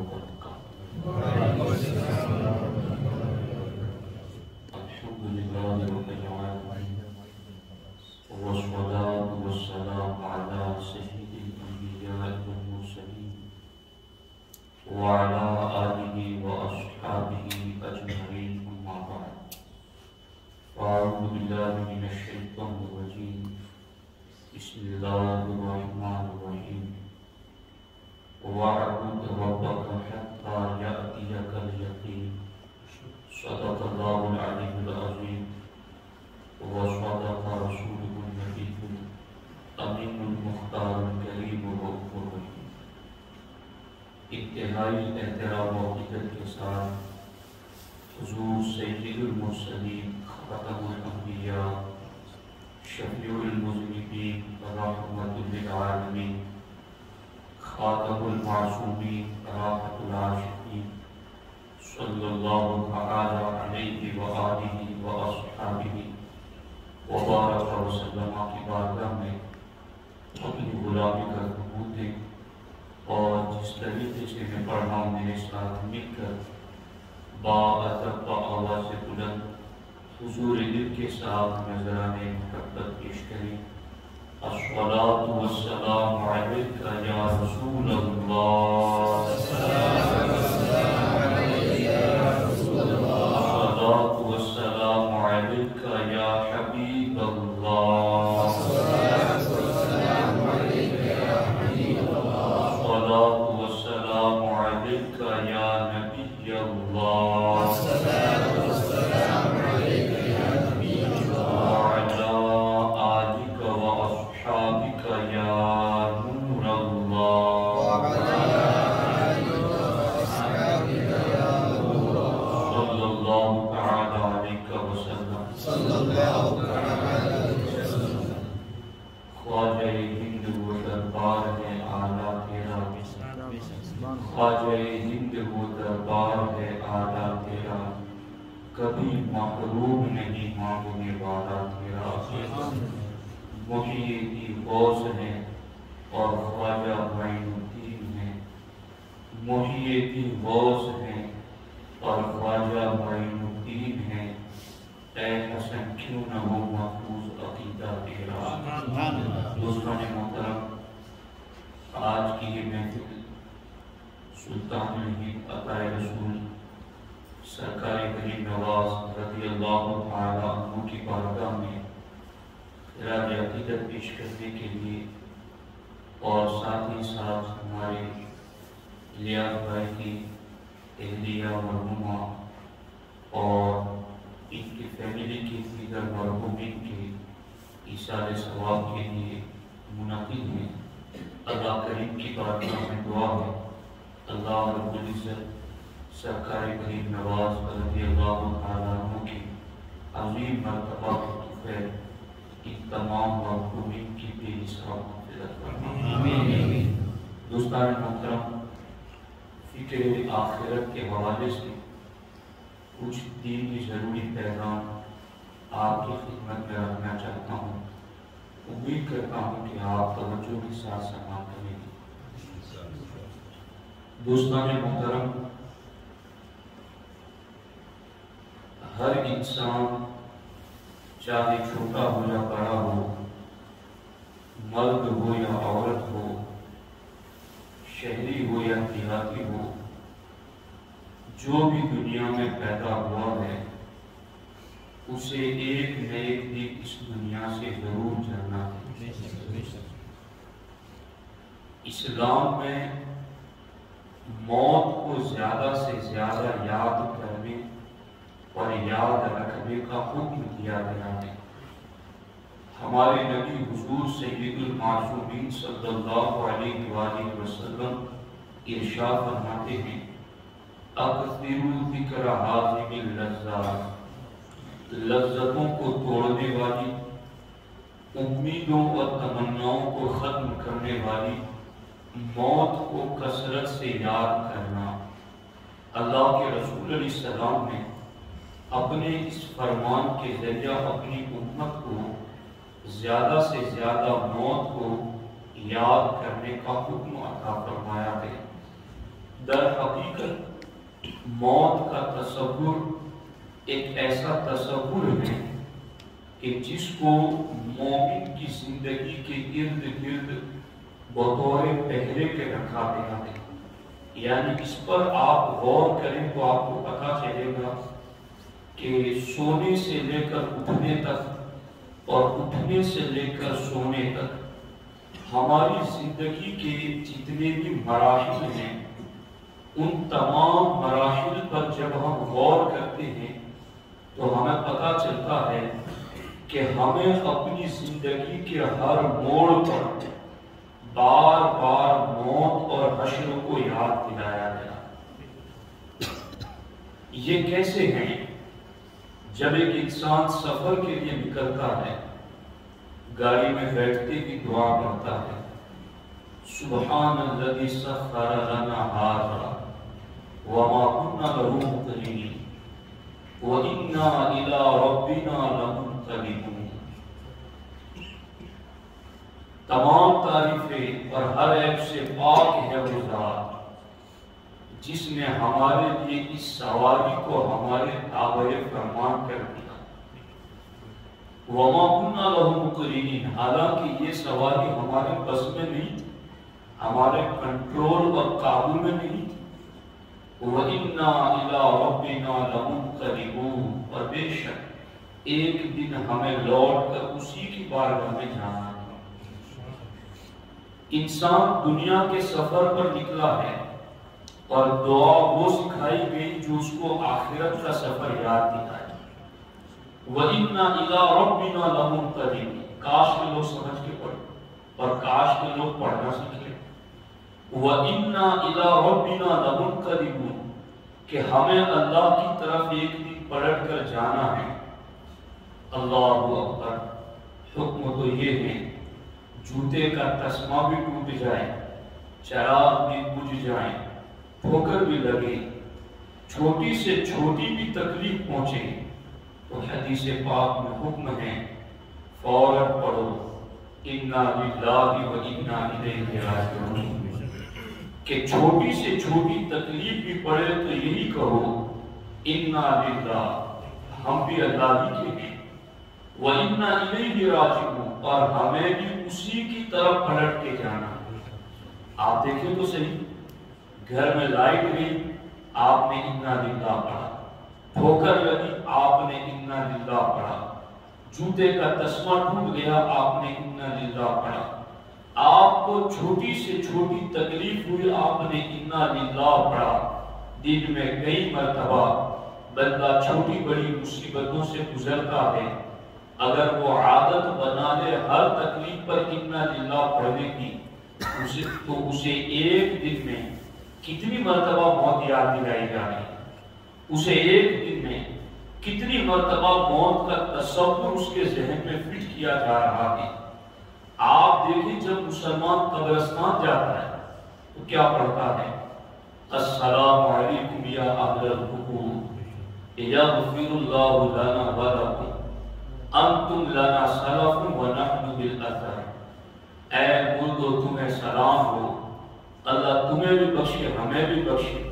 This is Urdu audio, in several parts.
وبركاته. الحمد لله رب العالمين والصلاة والسلام على سيد الأنبياء والمرسلين وعلى آله وأصحابه أجمعين، أما بعد. أعوذ بالله من الشيطان الرجيم. بسم الله الرحمن الرحيم. واعبد ربك حتى يأتيك اليقين. صدق الله العلي العظيم وصدق رسوله النبي الأمين المختار الكريم الرؤوف الرحيم. انتہائی احترام و عقیدت کے ساتھ حضور سید المرسلین ختم الانبیاء شفیع المذنبین رحمت للعالمین خاتم المعصومین راحت العاشقین صلی اللہ تعالی علیہ وآلہ وآصحابہ وبارک وسلم کی بارگاہ میں اپنی غلامی کا ثبوت دیں، اور جس طریقے سے میں پڑھ رہا ہوں میرے ساتھ مل کر باادب و آواز بلند حضور دل کے ساتھ نذرانِ محبت پیش کریں. الصلاة والسلام علیک یا رسول اللہ، الصلاة والسلام علیک یا حبیب اللہ، الصلاة والسلام علیک یا نبی اللہ، وعلی آلک و اصحابک یا نور اللہ، صلی اللہ تعالی علیہ وسلم. خواجہ ہند و دربار ہے اعلیٰ تیرا، خواجہ ہند و دربار ہے اعلیٰ تیرا، کبھی محروم نہیں مانگنے والا تیرا. محی کی غوث ہے اور خواجہ معین الدین ہے، محی کی غوث ہے اور خواجہ معین الدین ہے. اے حسن کیوں نہ ہو محفوظ عقیدہ تیرا. دوستان محترم، آج کی یہ محفل سلطان الہند عطائے رسول سرکار کریم نواز رضی اللہ تعالیٰ عنہ کی بارگاہ میں خراج عقیدت پیش کرنے کے لیے، اور ساتھ ہی ساتھ ہمارے لیاقت بھائی کی اہلیہ مرحومہ اور ان کی فیملی کی دیگر مرحومین کے ایصال ثواب کے لیے منعقد ہیں. اللہ کریم کی بارگاہ میں دعا ہے اللہ رب العزت سرکار کریم نواز رضی اللہ تعالیٰ عنہ کی عظیم مرتبہ کے طفیل ان تمام مرحومین کی بے حساب مغفرت فرمائے. دوستان محترم، فکر آخرت کے حوالے سے کچھ دینی ضروری پیغام آپ کی خدمت میں رکھنا چاہتا ہوں. امید کرتا ہوں کہ آپ توجہ کے ساتھ سماعت کریں گے. دوستان محترم، ہر انسان چاہے چھوٹا ہو یا بڑا ہو، مرد ہو یا عورت ہو، شہری ہو یا دیہاتی ہو، جو بھی دنیا میں پیدا ہوا ہے اسے ایک نہ ایک دن اس دنیا سے ضرور جانا ہے. اسلام میں موت کو زیادہ سے زیادہ یاد کرنے اور یاد رکھنے کا حکم دیا گیا ہے. ہمارے نبی حضور سید المعصومین صلی اللہ علیہ وآلہ وسلم ارشاد فرماتے ہیں: اکثروا ذکر ہاذم اللذات، لذتوں کو توڑنے والی، امیدوں اور تمناؤں کو ختم کرنے والی موت کو کثرت سے یاد کرنا. اللہ کے رسول علیہ السلام نے اپنے اس فرمان کے ذریعہ اپنی امت کو زیادہ سے زیادہ موت کو یاد کرنے کا حکم عطا فرمایا ہے. در حقیقت موت کا تصور ایک ایسا تصور ہے کہ جس کو مومن کی زندگی کے ارد گرد بطور پہلے کے رکھا گیا ہے. یعنی اس پر آپ غور کریں تو آپ کو پتہ چلے گا کہ سونے سے لے کر اٹھنے تک اور اٹھنے سے لے کر سونے تک ہماری زندگی کے جتنے بھی مراحل ہیں ان تمام مراحل پر جب ہم غور کرتے ہیں تو ہمیں پتہ چلتا ہے کہ ہمیں اپنی زندگی کے ہر موڑ پر بار بار موت اور حشر کو یاد دلایا گیا. یہ کیسے ہیں؟ جب ایک انسان سفر کے لیے نکلتا ہے، گاڑی میں بیٹھتے ہی دعا پڑھتا ہے، سبحان الذی سخر لنا ھذا وما كنا له مقرنین وَإِنَّا إِلَىٰ رَبِّنَا لَمُنْقَلِبُونَ. تمام تعریفیں اور ہر عیب سے پاک ہے وہ ذات جس نے ہمارے لیے اس سواری کو ہمارے تابع فرمان کر دیا. وَمَا كُنَّا لَهُ مُقْرِنِينَ. حالانکہ یہ سواری ہمارے بس میں نہیں، ہمارے کنٹرول اور قابو میں نہیں. وَإِنَّا إِلَىٰ رَبِّنَا لَمُنْقَلِبُونَ. اور بے شک ایک دن ہمیں لوٹ کر اسی کی بارگاہ میں جانا ہے. انسان دنیا کے سفر پر نکلا ہے اور دعا وہ سکھائی گئی جو اس کو آخرت کا سفر یاد دلائے. وَإِنَّا إِلَىٰ رَبِّنَا لَمُنْقَلِبُونَ. کاش کے لوگ سمجھ کے پڑھیں اور کاش کے لوگ پڑھنا سیکھیں. وَإِنَّا إِلَىٰ رَبِّنَا لَمُنْقَلِبُونَ کہ ہمیں اللہ کی طرف ایک دن پلٹ کر جانا ہے. اللہ اکبر. حکم تو یہ ہے جوتے کا تسمہ بھی ٹوٹ جائے، چراغ بھی بجھ جائیں، ٹھوکر بھی لگے، چھوٹی سے چھوٹی بھی تکلیف پہنچے تو حدیث پاک میں حکم ہے فوراً پڑھو اِنَّا لِلَّهِ وَإِنَّا إِلَيْهِ رَاجِعُونَ. کہ چھوٹی سے چھوٹی تکلیف بھی پڑے تو یہی کہو اِنَّا لِلَّهِ، ہم بھی اللہ ہی کے ہیں، وَإِنَّا إِلَيْهِ رَاجِعُونَ، اور ہمیں بھی اسی کی طرف پلٹ کے جانا. آپ دیکھیں تو صحیح، گھر میں لائٹ گئی آپ نے اِنَّا لِلَّهِ پڑھا، ٹھوکر لگی آپ نے اِنَّا لِلَّهِ پڑھا، جوتے کا تسمہ ٹوٹ گیا آپ نے اِنَّا لِلَّهِ پڑھا، آپ کو چھوٹی سے چھوٹی تکلیف ہوئی آپ نے اِنَّا لِلَّهِ پڑھا. دن میں کئی مرتبہ بندہ چھوٹی بڑی مصیبتوں سے گزرتا ہے، اگر وہ عادت بنا لے ہر تکلیف پر اِنَّا لِلَّهِ پڑھنے کی تو اسے ایک دن میں کتنی مرتبہ موت یاد دلائی جا رہی ہے، اسے ایک دن میں کتنی مرتبہ موت کا تصور اس کے ذہن میں فٹ کیا جا رہا ہے. آپ دیکھیں جب مسلمان قبرستان جاتا ہے تو کیا پڑھتا ہے؟ السلام علیکم یا اہل القبور یغفر اللہ لنا ولکم انتم لنا سلف ونحن بالاثر. اے مردو تمہیں سلام ہو، اللہ تمہیں بھی بخشے ہمیں بھی بخشے،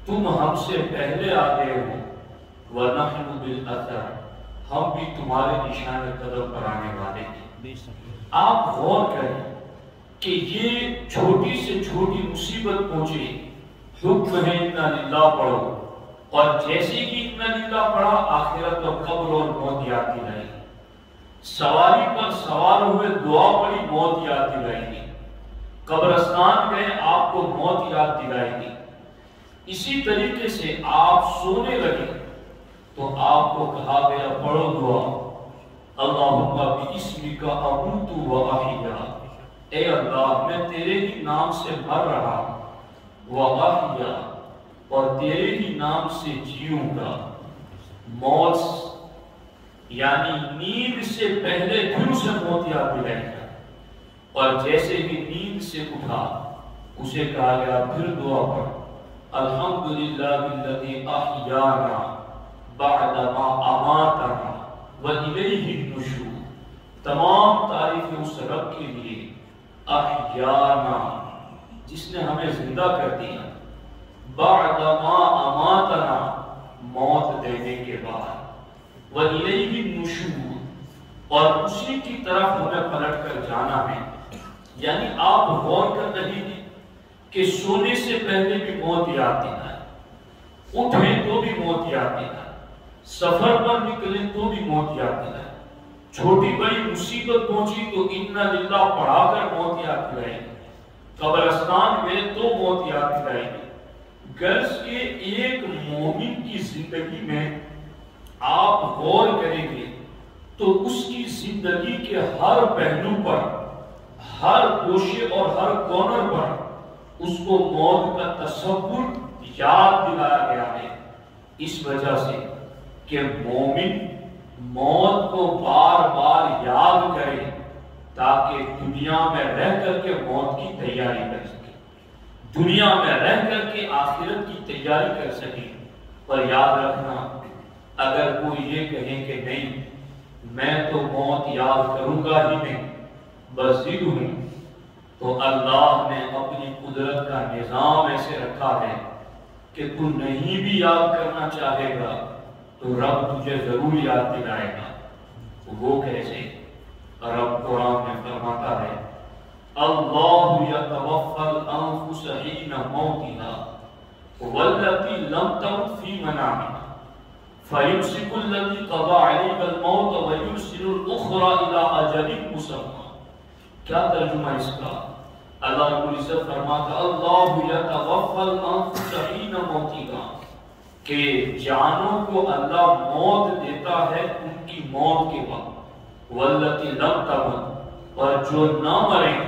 تم ہم سے پہلے آ گئے ہو، ونحن بالاثر، ہم بھی تمہارے نشان قدم پر آنے والے ہیں. آپ غور کریں کہ یہ چھوٹی سے چھوٹی مصیبت پہنچے، حکم ہے اِنَّا لِلَّهِ پڑھو، اور جیسے کہ اِنَّا لِلَّهِ پڑھا آخرت اور قبر اور موت یاد دلائی. سواری پر سوار ہوئے دعا پڑھی موت یاد دلائی گی، قبرستان گئے آپ کو موت یاد دلائی گی. اسی طریقے سے آپ سونے لگے تو آپ کو کہا گیا پڑھو دعا اللہم بِاسْمِکَ أَمُوتُ وَأَحْیَا. اے اللہ میں تیرے ہی نام سے مر رہا وَأَحْیَا، اور تیرے ہی نام سے جیوں گا. موت یعنی نیند سے پہلے پھر اسے موت یاد دلائی گا، اور جیسے ہی نیند سے اٹھا اسے کہا گیا پھر دعا پڑھ الحمدللہ الذی احیانا بعد ما اماتنا وَإِلَيْهِ النُّشُورُ. تمام تعریفیں اس رب کے لیے احیانا جس نے ہمیں زندہ کر دیا، بعد ما اماتنا، موت دینے کے بعد، وَإِلَيْهِ النُّشُورُ، اور اسی کی طرف ہمیں پلٹ کر جانا ہے۔ یعنی آپ غور کر رہے ہیں کہ سونے سے پہلے بھی موت یاد دلائی، اٹھیں تو بھی موت یاد دلائی، سفر پر نکلیں تو بھی موت یاد دلائی، چھوٹی بڑی مصیبت پہنچی تو اِنَّا لِلَّهِ پڑھا کر موت یاد دلائی، قبرستان میں تو موت یاد دلائی۔ غرض کے ایک مومن کی زندگی میں آپ غور کریں گے تو اس کی زندگی کے ہر پہلو پر، ہر گوشے اور ہر کارنر پر اس کو موت کا تصور یاد دلایا گیا ہے، اس وجہ سے کہ مومن موت کو بار بار یاد کرے تاکہ دنیا میں رہ کر کے موت کی تیاری کر سکے، دنیا میں رہ کر کے آخرت کی تیاری کر سکے۔ پر یاد رکھنا، اگر کوئی یہ کہے کہ نہیں میں تو موت یاد کروں گا ہی نہیں، بس ضد ہوں، تو اللہ نے اپنی قدرت کا نظام ایسے رکھا ہے کہ تو نہیں بھی یاد کرنا چاہے گا تو رب تجھے ضرور یاد دلائے گا۔ وہ کیسے؟ رب قرآن میں فرماتا ہے اللہ یتوفی الانفس حین موتها والتي لم تمت في منامها فيمسك الذي قضى عليها الموت ويرسل الاخرى الى اجل مسمى۔ کیا ترجمہ اس کا؟ اللہ رب العزت فرماتا اللہ یتوفی الانفس حین موتها، کہ جانوں کو اللہ موت دیتا ہے ان کی موت کے وقت، والتي لم تمت، اور جو نہ مریں،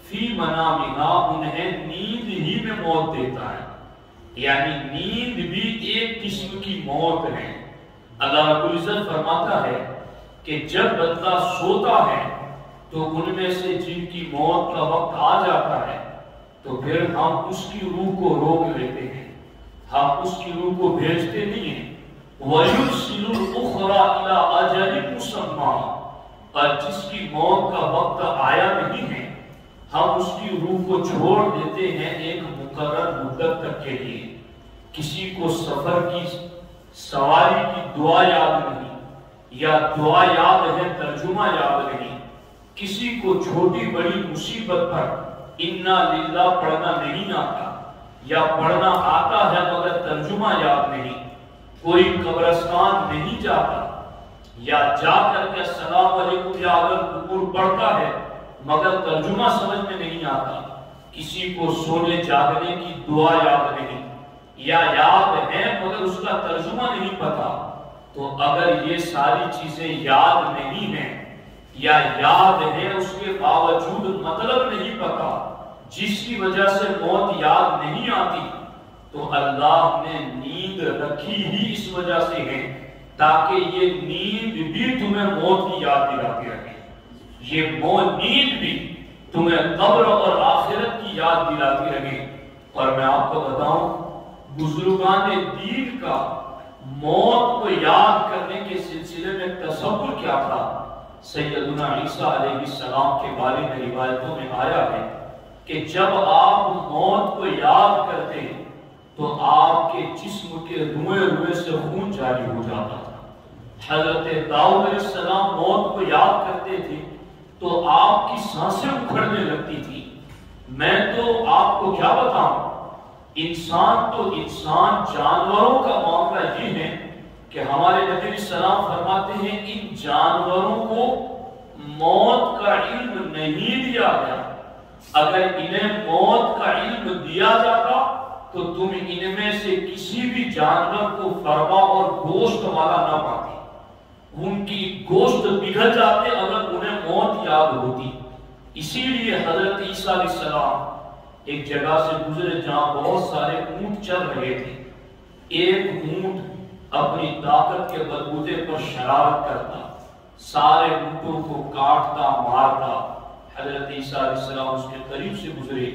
فی منامها، انہیں نیند ہی میں موت دیتا ہے۔ یعنی نیند بھی ایک قسم کی موت ہے۔ اللہ رب العزت فرماتا ہے کہ جب بندہ سوتا ہے تو ان میں سے جن کی موت کا وقت آ جاتا ہے تو پھر ہم اس کی روح کو روک لیتے ہیں، ہم اس کی روح کو بھیجتے نہیں ہیں۔ وَيُرْسِلُ الْأُخْرَى إِلَىٰ أَجَلٍ مُّسَمًّى، اور جس کی موت کا وقت آیا نہیں ہے ہم اس کی روح کو چھوڑ دیتے ہیں ایک مقرر مدت تک کے لیے۔ کسی کو سفر کی سواری کی دعا یاد نہیں، یا دعا یاد ہے ترجمہ یاد نہیں، کسی کو چھوٹی بڑی مصیبت پر انا للہ پڑھنا نہیں آتا، یا پڑھنا آتا ہے مگر ترجمہ یاد نہیں، کوئی قبرستان نہیں جاتا، یا جا کر کے السلام علیکم یا علی القبور پڑھتا ہے مگر ترجمہ سمجھ میں نہیں آتا، کسی کو سونے جاگنے کی دعا یاد نہیں، یا یاد ہے مگر اس کا ترجمہ نہیں پتا، تو اگر یہ ساری چیزیں یاد نہیں ہیں یا یاد ہے اس کے باوجود مطلب نہیں پتا، جس کی وجہ سے موت یاد نہیں آتی، تو اللہ نے نیند رکھی ہی اس وجہ سے ہے تاکہ یہ نیند بھی تمہیں موت کی یاد دلاتی رہے، یہ نیند بھی تمہیں قبر اور آخرت کی یاد دلاتی رہے۔ اور میں آپ کو بتاؤں بزرگان دین کا موت کو یاد کرنے کے سلسلے میں تصور کیا تھا۔ سیدنا عیسیٰ علیہ السلام کے بارے میں روایتوں میں آیا ہے کہ جب آپ موت کو یاد کرتے تو آپ کے جسم کے روئے روئے سے خون جاری ہو جاتا تھا۔ حضرت داؤد علیہ السلام موت کو یاد کرتے تھے تو آپ کی سانسیں اکھڑنے لگتی تھی۔ میں تو آپ کو کیا بتاؤں، انسان تو انسان، جانوروں کا معاملہ یہ ہے کہ ہمارے نبی علیہ السلام فرماتے ہیں ان جانوروں کو موت کا علم نہیں دیا گیا، اگر انہیں موت کا علم دیا جاتا تو تم ان میں سے کسی بھی جانور کو فروا اور گوشت والا نہ پاتے، ان کی گوشت پگھل جاتے اگر انہیں موت یاد ہوتی۔ اسی لیے حضرت عیسیٰ علیہ السلام ایک جگہ سے گزرے جہاں بہت سارے اونٹ چل رہے تھے، ایک اونٹ اپنی طاقت کے بلبوتے پر شرارت کرتا، سارے اونٹوں کو کاٹتا مارتا۔ حضرت عیسیٰ علیہ السلام اس کے قریب سے گزرے،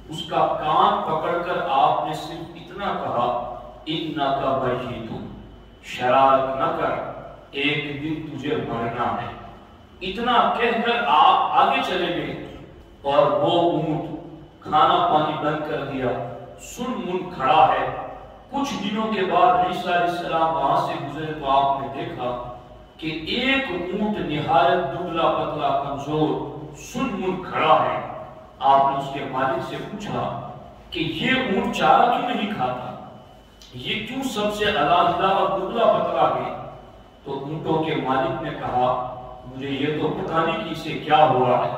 اس کا کان پکڑ کر آپ نے صرف اتنا کہا انکا میت، شرارت نہ کر، ایک دن تجھے مرنا ہے۔ اتنا کہہ کر آپ آگے چلے گئے اور وہ اونٹ کھانا پانی بند کر دیا، سن من کھڑا ہے۔ کچھ دنوں کے بعد عیسیٰ علیہ السلام وہاں سے گزرے تو آپ نے دیکھا کہ ایک اونٹ نہایت دبلا پتلا کمزور سن من کھڑا ہے۔ آپ نے اس کے مالک سے پوچھا کہ یہ اونٹ چارہ کیوں نہیں کھاتا، یہ کیوں سب سے علیحدہ اور دبلا پتلا ہے؟ تو اونٹوں کے مالک نے کہا مجھے یہ تو پتہ نہیں کہ اسے کیا ہوا ہے،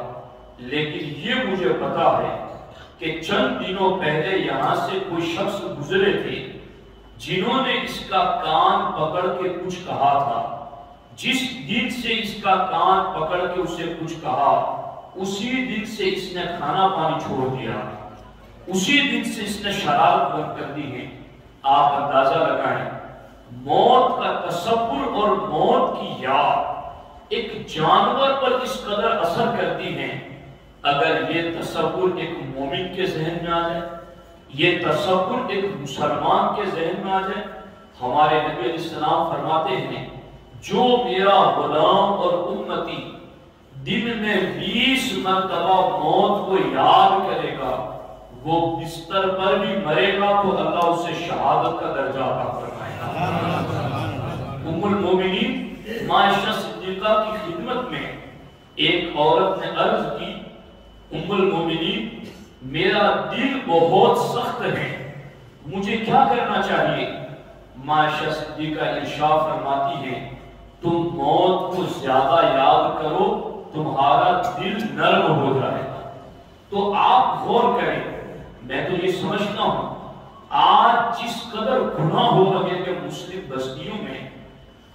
لیکن یہ مجھے پتا ہے کہ چند دنوں پہلے یہاں سے کوئی شخص گزرے تھے جنہوں نے اس کا کان پکڑ کے کچھ کہا تھا۔ جس دن سے اس کا کان پکڑ کے اسے کچھ کہا اسی دن سے اس نے کھانا پانی چھوڑ دیا، اسی دن سے اس نے شراب بند کر دی ہے۔ آپ اندازہ لگائیں موت کا تصور اور موت کی یاد ایک جانور پر اس قدر اثر کرتی ہیں۔ اگر یہ تصور ایک مومن کے ذہن میں آ جائے، یہ تصور ایک مسلمان کے ذہن میں آ جائے، ہمارے نبی علیہ السلام فرماتے ہیں جو میرا غلام اور امتی دن میں 20 مرتبہ موت کو یاد کرے گا، وہ بستر پر بھی مرے گا تو اللہ اسے شہادت کا درجہ عطا فرمائے گا۔ ام المومنین عائشہ صدیقہ کی خدمت میں ایک عورت نے عرض کی ام المومنین میرا دل بہت سخت ہے، مجھے کیا کرنا چاہیے؟ عائشہ صدیقہ ارشاد فرماتی ہے تم موت کو زیادہ یاد کرو تمہارا دل نرم ہو جائے گا۔ تو آپ غور کریں، میں تو یہ سمجھتا ہوں آج جس قدر گناہ ہو رہے ہیں مسلم بستیوں میں،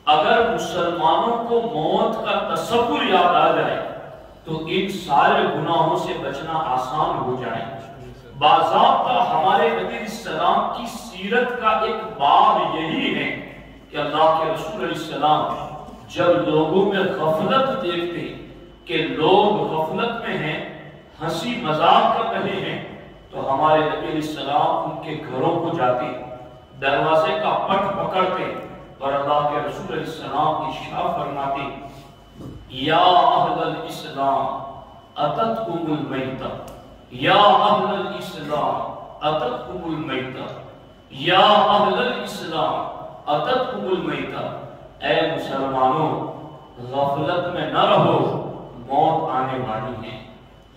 اگر مسلمانوں کو موت کا تصور یاد آ جائے تو ان سارے گناہوں سے بچنا آسان ہو جائے۔ باضابطہ ہمارے نبی علیہ السلام کی سیرت کا ایک باب یہی ہے کہ اللہ کے رسول علیہ السلام جب لوگوں میں غفلت دیکھتے کہ لوگ غفلت میں ہیں، ہنسی مذاق کر رہے ہیں، تو ہمارے نبی علیہ السلام ان کے گھروں کو جاتے، دروازے کا پٹ پکڑتے اور اللہ کے رسول علیہ السلام ارشاد فرماتے یا اہل الاسلام اتتکم المیتہ، یا اہل الاسلام اتتکم المیتہ، یا اہل الاسلام اتتکم المیتہ، اے مسلمانوں غفلت میں نہ رہو، موت آنے والی ہے،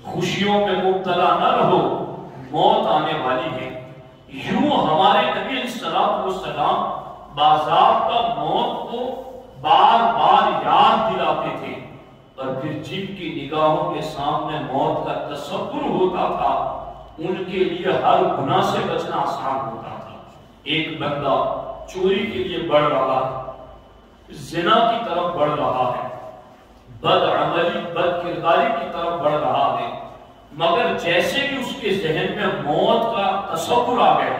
خوشیوں میں مبتلا نہ رہو، موت آنے والی ہے۔ یوں ہمارے نبی علیہ السلام باضابطہ موت کو بار بار یاد دلاتے تھے، اور پھر جن کی نگاہوں کے سامنے موت کا تصور ہوتا تھا ان کے لیے ہر گناہ سے بچنا آسان ہوتا تھا۔ ایک بندہ چوری کے لیے بڑھ رہا ہے، زنا کی طرف بڑھ رہا ہے، بد عملی بد کرداری کی طرف بڑھ رہا ہے، مگر جیسے ہی اس کے ذہن میں موت کا تصور آ گیا،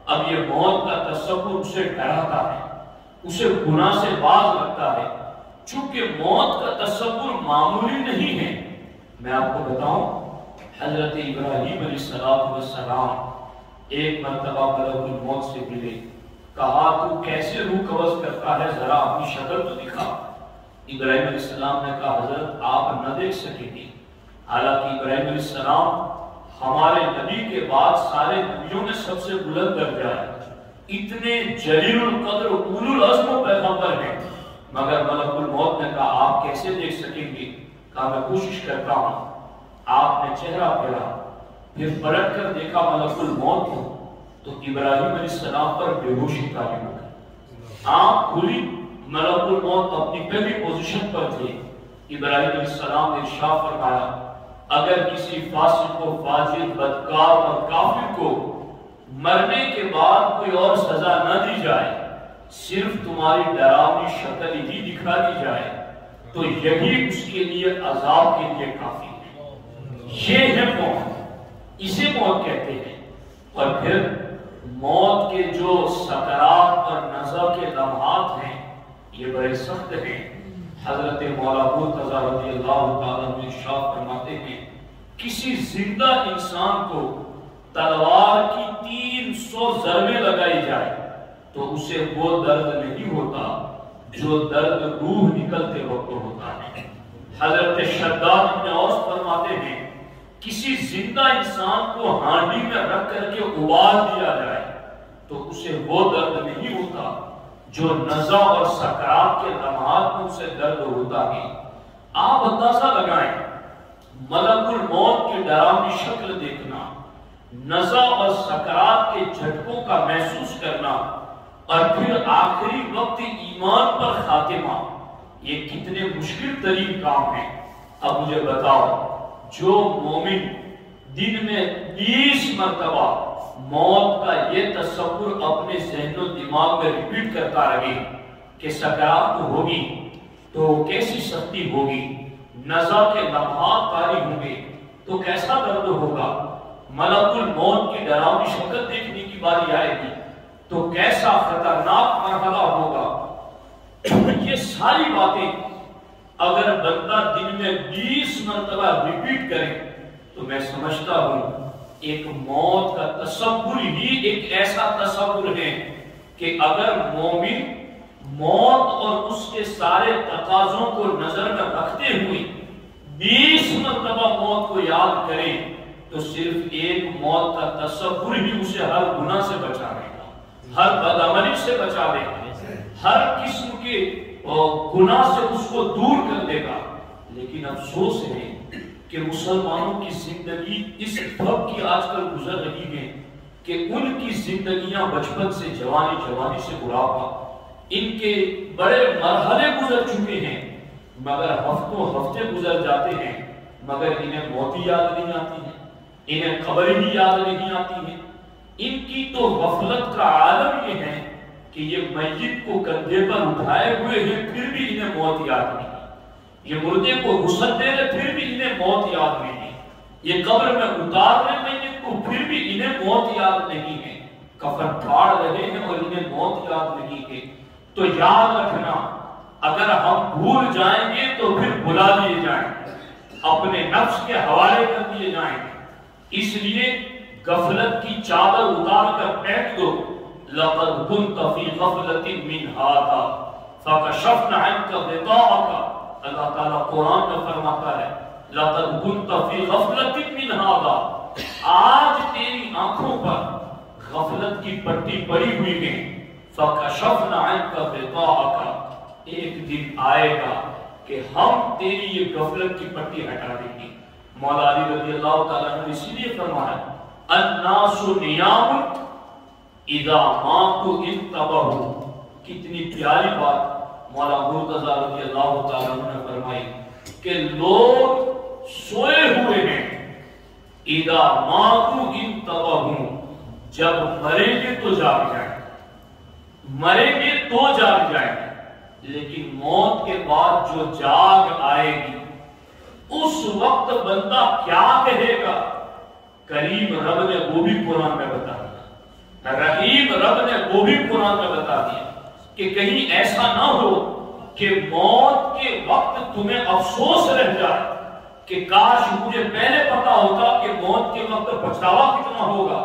اب یہ موت کا تصور اسے ڈراتا ہے، اسے گناہ سے باز رکھتا ہے۔ چونکہ موت کا تصور معمولی نہیں ہے، میں آپ کو بتاؤں حضرت ابراہیم علیہ السلام ایک مرتبہ ملک الموت سے ملے، کہا تو کیسے روح قبض کرتا ہے، ذرا اپنی شکل تو دکھا۔ ابراہیم علیہ السلام نے کہا حضرت آپ نہ دیکھ سکیں گے، حالانکہ ابراہیم علیہ السلام ہمارے نبی کے بعد سارے نبیوں میں سب سے بلند درجہ ہے، اتنے جلیل القدر اولو العزم پیغمبر ہیں، مگر ملک الموت نے کہا آپ کیسے دیکھ سکیں گے؟ کہا میں کوشش کرتا ہوں۔ آپ نے چہرہ پھیرا، پھر پلٹ کر دیکھا ملک الموت کو، تو ابراہیم علیہ السلام پر بے ہوشی طاری ہو گئی، آنکھ کھلی، ملک الموت اپنی پہلی پوزیشن پر تھے۔ ابراہیم علیہ السلام نے ارشاد فرمایا اگر کسی فاسق و فاجر بدکار اور کافر کو مرنے کے بعد کوئی اور سزا نہ دی جائے، صرف تمہاری ڈراؤنی شکل ہی دکھا دی جائے، تو یہی اس کے لیے عذاب کے لیے کافی ہے۔ یہ ہے موت، اسے موت کہتے ہیں۔ اور پھر موت کے جو سکرات اور نزع کے لمحات ہیں یہ بڑے سخت ہیں۔ حضرت مولا مرتضیٰ رضی اللہ تعالیٰ عنہ ارشاد فرماتے ہیں کسی زندہ انسان کو تلوار کی 300 ضربیں لگائی جائے تو اسے وہ درد نہیں ہوتا جو درد روح نکلتے وقت ہوتا ہے۔ حضرت شداد بن اوس فرماتے ہیں کسی زندہ انسان کو ہانڈی میں رکھ کر کے ابال دیا جائے تو اسے وہ درد نہیں ہوتا جو نزع اور سکرات کے لمحات میں اسے درد ہوتا ہے۔ آپ اندازہ لگائیں، ملک الموت کی ڈراؤنی شکل دیکھنا، نزع اور سکرات کے جھٹکوں کا محسوس کرنا، اور پھر آخری وقت ایمان پر خاتمہ، یہ کتنے مشکل ترین کام ہیں۔ اب مجھے بتاؤ، جو مومن دن میں 20 مرتبہ موت کا یہ تصور اپنے ذہن و دماغ میں ریپیٹ کرتا رہے کہ سکرات ہوگی تو کیسی سختی ہوگی، نزع کے لمحات طاری ہوں گے تو کیسا درد ہوگا، ملک الموت کی ڈراؤنی شکل دیکھنے کی باری آئے گی تو کیسا خطرناک مرحلہ ہوگا، یہ ساری باتیں اگر بندہ دن میں 20 مرتبہ ریپیٹ کرے تو میں سمجھتا ہوں ایک موت کا تصور ہی ایک ایسا تصور ہے کہ اگر مومن موت اور اس کے سارے تقاضوں کو نظر میں رکھتے ہوئے 20 مرتبہ موت کو یاد کرے تو صرف ایک موت کا تصور ہی اسے ہر گناہ سے بچا لے گا، ہر بدعملی سے بچا لے گا، ہر قسم کے گناہ سے اس کو دور کر دے گا۔ لیکن افسوس ہے کہ مسلمانوں کی زندگی اس وقت کی آج کل گزر رہی ہے کہ ان کی زندگیاں بچپن سے جوانی، جوانی سے بڑھاپا، ان کے بڑے مرحلے گزر چکے ہیں، مگر ہفتوں ہفتے گزر جاتے ہیں مگر انہیں موت یاد نہیں آتی ہے، انہیں قبر ہی یاد نہیں آتی ہے۔ ان کی تو غفلت کا عالم یہ ہے کہ یہ میت کو کندھے پر اٹھائے ہوئے ہیں پھر بھی انہیں موت یاد نہیں، یہ مردے کو غسل دے رہے پھر بھی انہیں موت یاد نہیں، یہ قبر میں اتار رہے میت کو پھر بھی انہیں موت یاد نہیں ہے، کفن پھاڑ رہے ہیں اور انہیں موت یاد نہیں ہے۔ تو یاد رکھنا، اگر ہم بھول جائیں گے تو پھر بلا دیے جائیں گے، اپنے نفس کے حوالے کر دیے جائیں گے۔ اس لیے غفلت کی چادر اتار کر پھینک دو، لَقَدْ كُنْتَ فِي غَفْلَةٍ مِّنْ هَٰذَا فَكَشَفْنَا عَنْكَ غِطَاءَكَ۔ اللہ تعالیٰ قرآن میں فرماتا ہے لَقَدْ كُنْتَ فِي غَفْلَةٍ مِّنْ هَٰذَا، آج تیری آنکھوں پر غفلت کی پٹی پڑی ہوئی ہے، فَكَشَفْنَا عَنْكَ غِطَاءَكَ، ایک دن آئے گا کہ ہم تیری یہ غفلت کی پٹی ہٹا دیں گے۔ مولا علی رضی اللہ تعالیٰ نے اسی لیے فرمایا الناس نیام اذا ماتوا انتبہوا، کتنی پیاری بات مولا مرتضی رضی اللہ تعالیٰ نے فرمائی کہ لوگ سوئے ہوئے ہیں، اذا ماتوا انتبہوا، جب مریں گے تو جاگ جائیں، مریں گے تو جاگ جائیں، لیکن موت کے بعد جو جاگ آئے گی اس وقت بندہ کیا کہے گا؟ کریم رب نے وہ بھی قرآن میں بتا دیا، رحیم رب نے وہ بھی قرآن میں بتا دیا کہ کہیں ایسا نہ ہو کہ موت کے وقت تمہیں افسوس رہ جائے کہ کاش مجھے پہلے پتا ہوتا کہ موت کے وقت پچھتاوا کتنا ہوگا،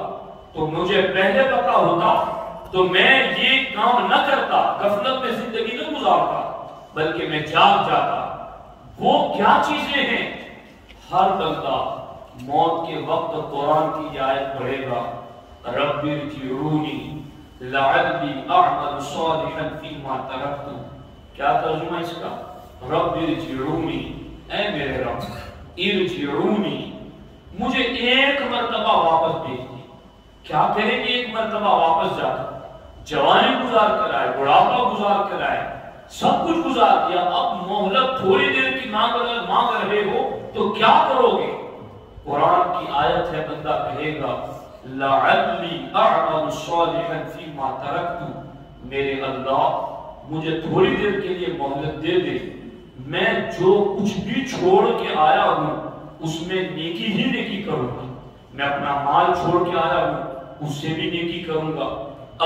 تو مجھے پہلے پتا ہوتا تو میں یہ کام نہ کرتا، غفلت میں زندگی نہ گزارتا، بلکہ میں جاگ جاتا۔ وہ کیا چیزیں ہیں؟ ہر بندہ موت کے وقت قرآن کی آیت پڑھے گا، رب ارجعونی لعلی اعمل صالحا فیما ترکت۔ کیا ترجمہ اس کا؟ رب ارجعونی، اے میرے رب، ارجعونی، مجھے ایک مرتبہ واپس بھیج دی۔ کیا کریں گے ایک مرتبہ واپس جا کر؟ جوانی گزار کر آئے، بڑھاپا گزار کر آئے، سب کچھ گزار دیا، اب مہلت تھوڑی دیر کی مانگ رہے ہو تو کیا کرو گے؟ قرآن کی آیت ہے، بندہ کہے گا لعلی اعمل صالحا فیما ترکت، میرے اللہ مجھے تھوڑی دیر کے لیے مہلت دے دے، میں جو کچھ بھی چھوڑ کے آیا ہوں اس میں نیکی ہی نیکی کروں گا، میں اپنا مال چھوڑ کے آیا ہوں اس سے بھی نیکی کروں گا،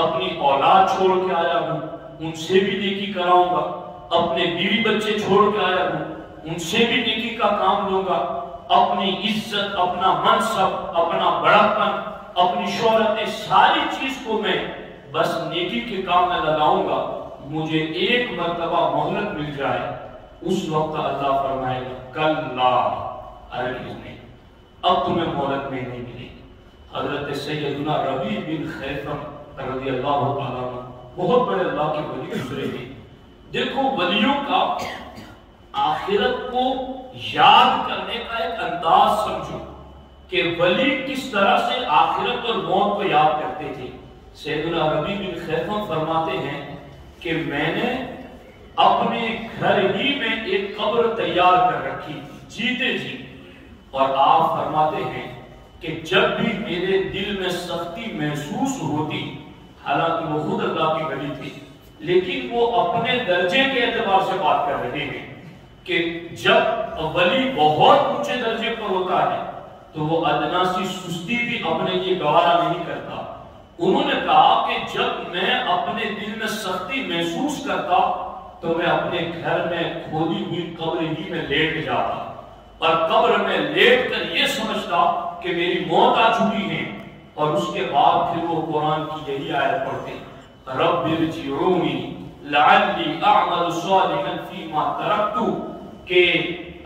اپنی اولاد چھوڑ کے آیا ہوں ان سے بھی نیکی کراؤں گا، اپنے بیوی بچے چھوڑ کے آیا ہوں ان سے بھی نیکی کا کام لوں گا، اپنی عزت، اپنا منصب، اپنا بڑاپن، اپنی شہرت، ساری چیز کو میں بس نیکی کے کام میں لگاؤں گا، مجھے ایک مرتبہ مہلت مل جائے۔ اس وقت اللہ فرمائے گا کلا، ہرگز نہیں، اب تمہیں مہلت میں نہیں ملے گی۔ حضرت سیدنا ربیع بن خیثم رضی اللہ تعالیٰ عنہ بہت بڑے اللہ کے ولی گزرے ہیں۔ دیکھو ولیوں کا آخرت کو یاد کرنے کا ایک انداز سمجھو کہ ولی کس طرح سے آخرت اور موت کو یاد کرتے تھے۔ سیدنا ربیع بن خیثم فرماتے ہیں کہ میں نے اپنے گھر ہی میں ایک قبر تیار کر رکھی تھی جیتے جی، اور آپ فرماتے ہیں کہ جب بھی میرے دل میں سختی محسوس ہوتی، حالانکہ وہ خود اللہ کی ولی تھی لیکن وہ اپنے درجے کے اعتبار سے بات کر رہے ہیں کہ جب ولی بہت اونچے درجے پر ہوتا ہے تو وہ ادنا سی سستی بھی اپنے لیے گوارا نہیں کرتا۔ انہوں نے کہا کہ جب میں اپنے دل میں سختی محسوس کرتا تو میں اپنے گھر میں کھودی ہوئی قبر ہی میں لیٹ جاتا اور قبر میں لیٹ کر یہ سمجھتا کہ میری موت آ چکی ہے، اور اس کے بعد پھر وہ قرآن کی یہی آیت پڑھتے رب ارجعونی لعلی اعمل صالحا فیما ترکت، کہ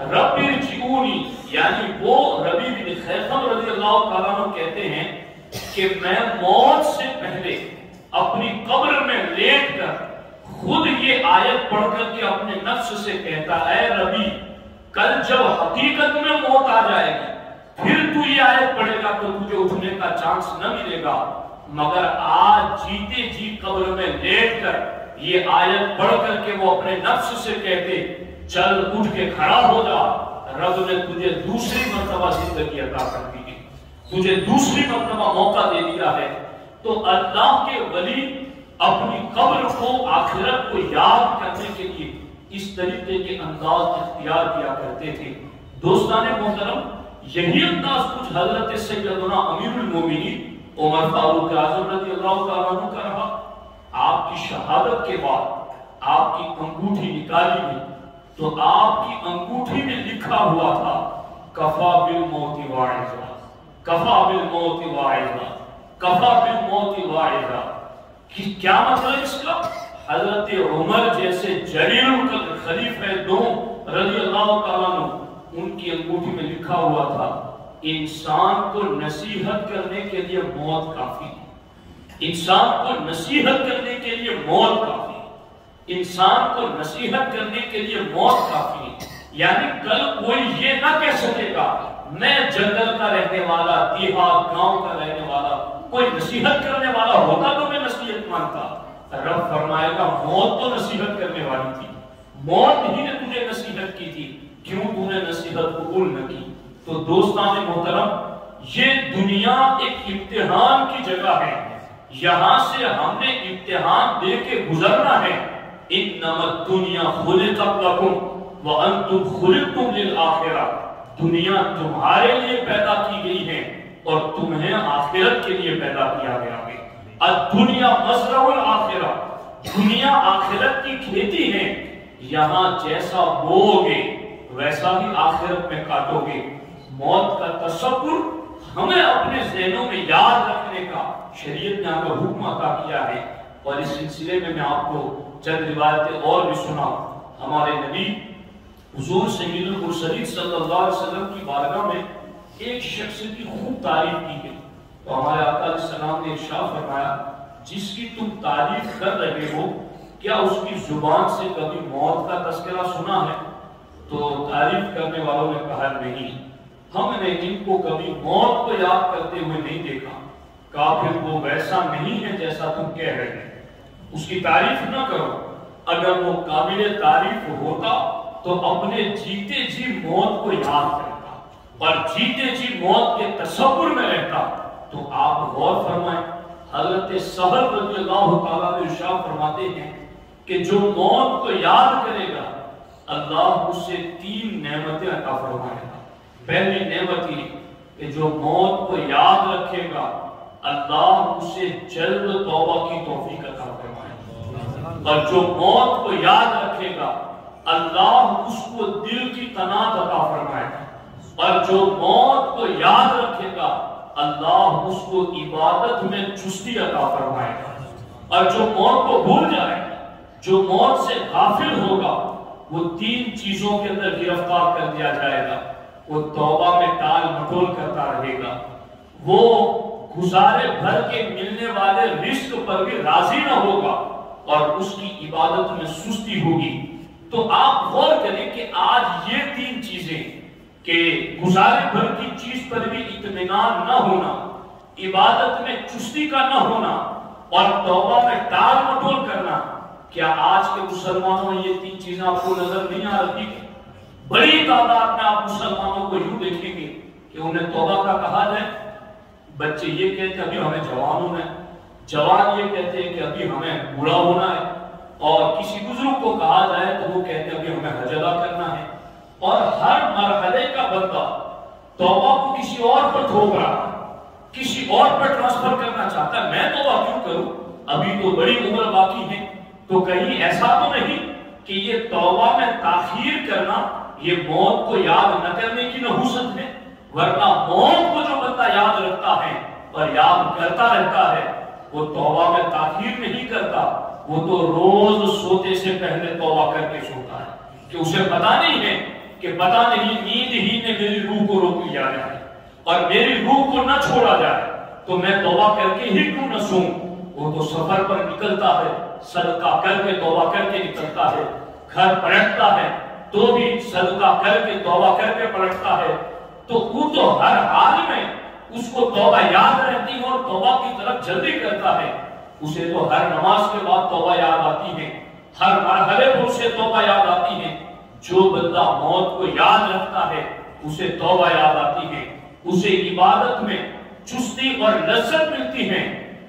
رب ارجعونی یعنی وہ ربیع بن خیثم رضی اللہ تعالیٰ عنہ کہتے ہیں کہ میں موت سے پہلے اپنی قبر میں لیٹ کر خود یہ آیت پڑھ کر کے اپنے نفس سے کہتا اے ربی کل جب حقیقت میں موت آ جائے گی پھر تو یہ آیت پڑھے گا تو تجھے اٹھنے کا چانس نہ ملے گا، مگر آج جیتے جی قبر میں لیٹ کر یہ آیت پڑھ کر کے وہ اپنے نفس سے کہتے چل اٹھ کے کھڑا ہو جا، رب نے تجھے دوسری مرتبہ زندگی عطا کر دی ہے، تجھے دوسری مرتبہ موقع دے دیا ہے۔ تو اللہ کے ولی اپنی قبر کو آخرت کو یاد کرنے کے لیے اس طریقے کے انداز اختیار کیا کرتے تھے۔ دوستان محترم، یہی انداز کچھ حضرت سیدنا امیر المومنین عمر فاروق اعظم رضی اللہ تعالیٰ عنہ کا رہا۔ آپ کی شہادت کے بعد آپ کی انگوٹھی نکالی گئی تو آپ کی انگوٹھی میں لکھا ہوا تھا کفا بالموت واعظا، کفا بالموت واعظا، کفا بالموت واعظا۔ کیا مطلب اس کا؟ حضرت عمر جیسے جلیل القدر خلیفہ دوم رضی اللہ تعالیٰ عنہ ان کی انگوٹھی میں لکھا ہوا تھا انسان کو نصیحت کرنے کے لیے موت کافی ہے، انسان کو نصیحت کرنے کے لیے موت کافی ہے، انسان کو نصیحت کرنے کے لیے موت کافی ہے۔ یعنی کل کوئی یہ نہ کہہ سکے گا میں جنگل کا رہنے والا، دیہات گاؤں کا رہنے والا، کوئی نصیحت کرنے والا ہوتا تو میں نصیحت مانتا۔ رب فرمائے گا موت تو نصیحت کرنے والی تھی، موت ہی نے تجھے نصیحت کی تھی، کیوں تو نے نصیحت قبول نہ کی؟ تو دوستان محترم، یہ دنیا ایک امتحان کی جگہ ہے، یہاں سے ہم نے امتحان دے کے گزرنا ہے۔ انما الدنیا خلقت لکم وانتم خلقتم للآخرہ، دنیا تمہارے لیے پیدا کی گئی ہے اور تمہیں آخرت کے لیے پیدا کیا گیا ہے۔ الدنیا مزرع الآخرہ، دنیا آخرت کی کھیتی ہے، یہاں جیسا بو گے ویسا ہی آخرت میں کاٹو گے۔ موت کا تصور ہمیں اپنے ذہنوں میں یاد رکھنے کا شریعت نے ہمیں حکم عطا کیا ہے، اور اس سلسلے میں آپ کو چند روایتیں اور بھی سنا۔ ہمارے نبی حضور سید المرسلین صلی اللہ علیہ وسلم کی بارگاہ میں ایک شخص کی خوب تعریف کی گئی، تو ہمارے آقا علیہ السلام نے ارشاد فرمایا جس کی تم تعریف کر رہے ہو کیا اس کی زبان سے کبھی موت کا تذکرہ سنا ہے؟ تو تعریف کرنے والوں نے کہا نہیں، ہم نے ان کو کبھی موت کو یاد کرتے ہوئے نہیں دیکھا۔ کہا پھر وہ ویسا نہیں ہے جیسا تم کہہ رہے ہیں، اس کی تعریف نہ کرو۔ اگر وہ قابل تعریف ہوتا تو اپنے جیتے جی موت کو یاد کرتا اور جیتے جی موت کے تصور میں رہتا۔ تو آپ غور فرمائیں، حضرت سہل رضی اللہ تعالیٰ نے ارشاد فرماتے ہیں کہ جو موت کو یاد کرے گا اللہ اس سے 3 نعمتیں عطا فرمائے گا۔ پہلی نعمت یہ کہ جو موت کو یاد رکھے گا اللہ اسے جلد توبہ کی توفیق عطا فرمائے گا، اور جو موت کو یاد رکھے گا اللہ اس کو دل کی قناعت عطا فرمائے گا، اور جو موت کو یاد رکھے گا اللہ اس کو عبادت میں چستی عطا فرمائے گا، اور جو موت کو بھول جائے گا، جو موت سے غافل ہوگا وہ 3 چیزوں کے اندر گرفتار کر دیا جائے گا۔ وہ توبہ میں ٹال مٹول کرتا رہے گا، وہ گزارے بھر کے ملنے والے رزق پر بھی راضی نہ ہوگا اور اس کی عبادت میں سستی ہوگی۔ تو آپ غور کریں کہ آج یہ تین چیزیں کہ گزارے بھر کی چیز پر بھی اطمینان نہ ہونا، عبادت میں چستی کا نہ ہونا اور توبہ میں ٹال مٹول کرنا، کیا آج کے مسلمانوں میں یہ تین چیزیں آپ کو نظر نہیں آ رہی؟ بڑی تعداد میں آپ مسلمانوں کو یوں دیکھیں گے کہ انہیں توبہ کا کہا جائے، بچے یہ کہتے ہیں ابھی ہمیں جوان ہونا ہے، جوان یہ کہتے ہیں کہ ابھی ہمیں بوڑھا ہونا ہے، اور کسی بزرگ کو کہا جائے تو وہ کہتے ہیں ابھی ہمیں حج ادا کرنا ہے۔ اور ہر مرحلے کا بندہ توبہ کو کسی اور پر تھوپ رہا ہے، کسی اور پر ٹرانسفر کرنا چاہتا ہے، میں توبہ کیوں کروں، ابھی تو بڑی عمر باقی ہے۔ تو کہیں ایسا تو نہیں کہ یہ توبہ میں تاخیر کرنا یہ موت کو یاد نہ کرنے کی نحوست ہے؟ ورنہ موت کو جو بندہ یاد رکھتا ہے اور یاد کرتا رہتا ہے وہ توبہ میں تاخیر نہیں کرتا، وہ تو روز سوتے سے پہلے توبہ کر کے سوتا ہے کہ اسے پتا نہیں ہے کہ پتا نہیں نیند ہی نے میری روح کو روک لیا جائے اور میری روح کو نہ چھوڑا جائے تو میں توبہ کر کے ہی کیوں نہ سوں۔ وہ تو سفر پر نکلتا ہے، صدقہ کر کے توبہ کر کے نکلتا ہے، گھر پلٹتا ہے تو بھی صدقہ کر کے توبہ کر کے پلٹتا ہے، تو وہ تو ہر حال میں اس کو توبہ یاد رہتی ہے اور توبہ کی طرف جلدی کرتا ہے۔ اسے تو ہر نماز کے بعد توبہ یاد آتی ہے، ہر مرحلے پر اسے توبہ یاد آتی ہے۔ جو بندہ موت کو یاد رکھتا ہے اسے توبہ یاد آتی ہے، اسے عبادت میں چستی اور لذت ملتی ہے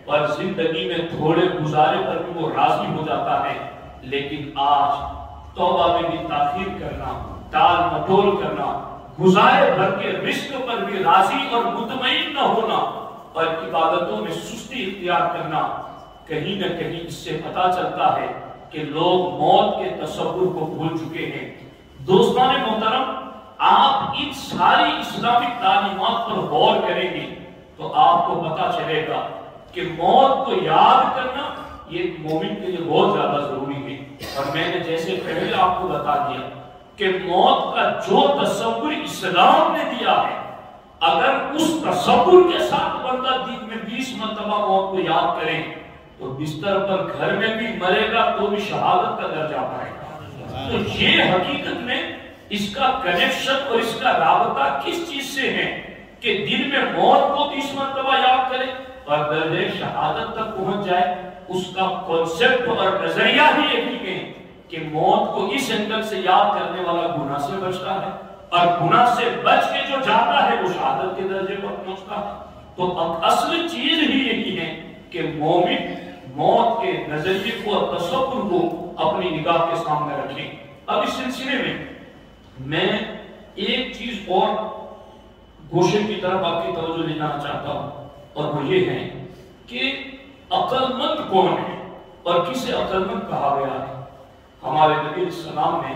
اور زندگی میں تھوڑے گزارے پر بھی وہ راضی ہو جاتا ہے۔ لیکن آج توبہ میں بھی تاخیر کرنا، ٹال مٹول کرنا، گزارے بھر کے رزق پر بھی راضی اور مطمئن نہ ہونا اور عبادتوں میں سستی اختیار کرنا، کہیں نہ کہیں اس سے پتہ چلتا ہے کہ لوگ موت کے تصور کو بھول چکے ہیں۔ دوستان محترم، آپ ان ساری اسلامی تعلیمات پر غور کریں گے تو آپ کو پتہ چلے گا کہ موت کو یاد کرنا یہ مومن کے لیے بہت زیادہ ضروری ہے۔ اور میں نے جیسے پہلے آپ کو بتا دیا کہ موت کا جو تصور اسلام نے دیا ہے، اگر اس تصور کے ساتھ بندہ دن میں 20 مرتبہ موت کو یاد کرے تو بستر پر گھر میں بھی مرے گا تو بھی شہادت کا درجہ پائے گا۔ تو یہ حقیقت میں اس کا کنیکشن اور اس کا رابطہ کس چیز سے ہے کہ دن میں موت کو 20 مرتبہ یاد کرے اور درجہ شہادت تک پہنچ جائے۔ اس کا کنسپٹ اور نظریہ ہی یہی ہے کہ موت کو اس اینگل سے یاد کرنے والا گناہ سے بچتا ہے اور گناہ سے بچ کے جو جاتا ہے وہ شہادت کے درجے پر پہنچتا ہے۔ تو اصل چیز ہی یہی ہے کہ مومن موت کے نظریے کو اور تصور کو اپنی نگاہ کے سامنے رکھیں۔ اب اس سلسلے میں ایک چیز اور گوشے کی طرف آپ کی توجہ لینا چاہتا ہوں اور وہ یہ ہے کہ عقل مند کون ہے اور کسے عقل مند کہا گیا ہے۔ ہمارے نبی علیہ السلام نے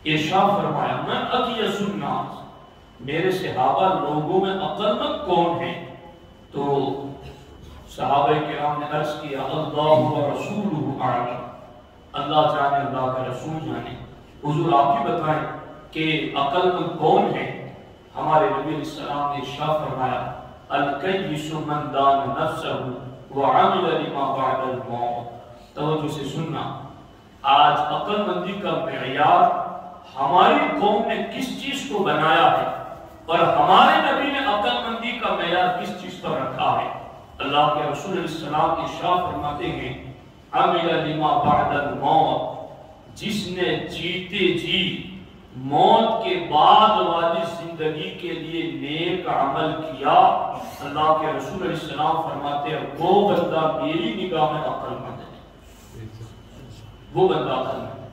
ارشاد فرمایا من اقیس الناس، میرے صحابہ لوگوں میں عقل مند کون ہے؟ تو صحابہ کرام نے عرض کیا اللہ و رسولہ اعلم، اللہ جانے، اللہ کا رسول جانے۔ حضور آپ ہی بتائیں کہ عقل مند کون ہے؟ ہمارے نبی علیہ السلام نے ارشاد فرمایا الکیس من دان نفسہ وعمل لما بعد الموت۔ توجہ سے سننا، آج عقل مندی کا معیار ہماری قوم نے کس چیز کو بنایا ہے اور ہمارے نبی نے عقل مندی کا معیار کس چیز پر رکھا ہے۔ اللہ کے رسول علیہ السلام ارشاد فرماتے ہیں عمل لما بعد الموت، جس نے جیتے جی موت کے بعد والی زندگی کے لیے نیک عمل کیا، اللہ کے رسول علیہ السلام فرماتے ہیں وہ بندہ میری نگاہ میں عقل مند ہے، وہ بندہ عقل مند ہے۔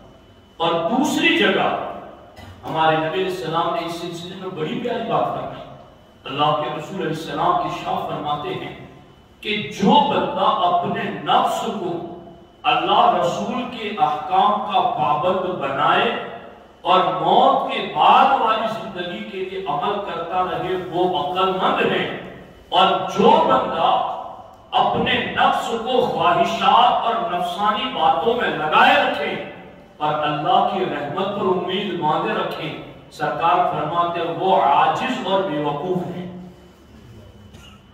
اور دوسری جگہ ہمارے نبی علیہ السلام نے اس سلسلے میں بڑی پیاری بات فرمائی۔ اللہ کے رسول علیہ السلام ارشاد فرماتے ہیں کہ جو بندہ اپنے نفس کو اللہ رسول کے احکام کا پابند بنائے اور موت کے بعد والی زندگی کے لیے عمل کرتا رہے وہ عقل مند ہے۔ اور جو بندہ اپنے نفس کو خواہشات اور نفسانی باتوں میں لگائے رکھے اور اللہ کی رحمت پر امید باندھے رکھے سرکار فرماتے ہیں وہ عاجز اور بے وقوف ہیں۔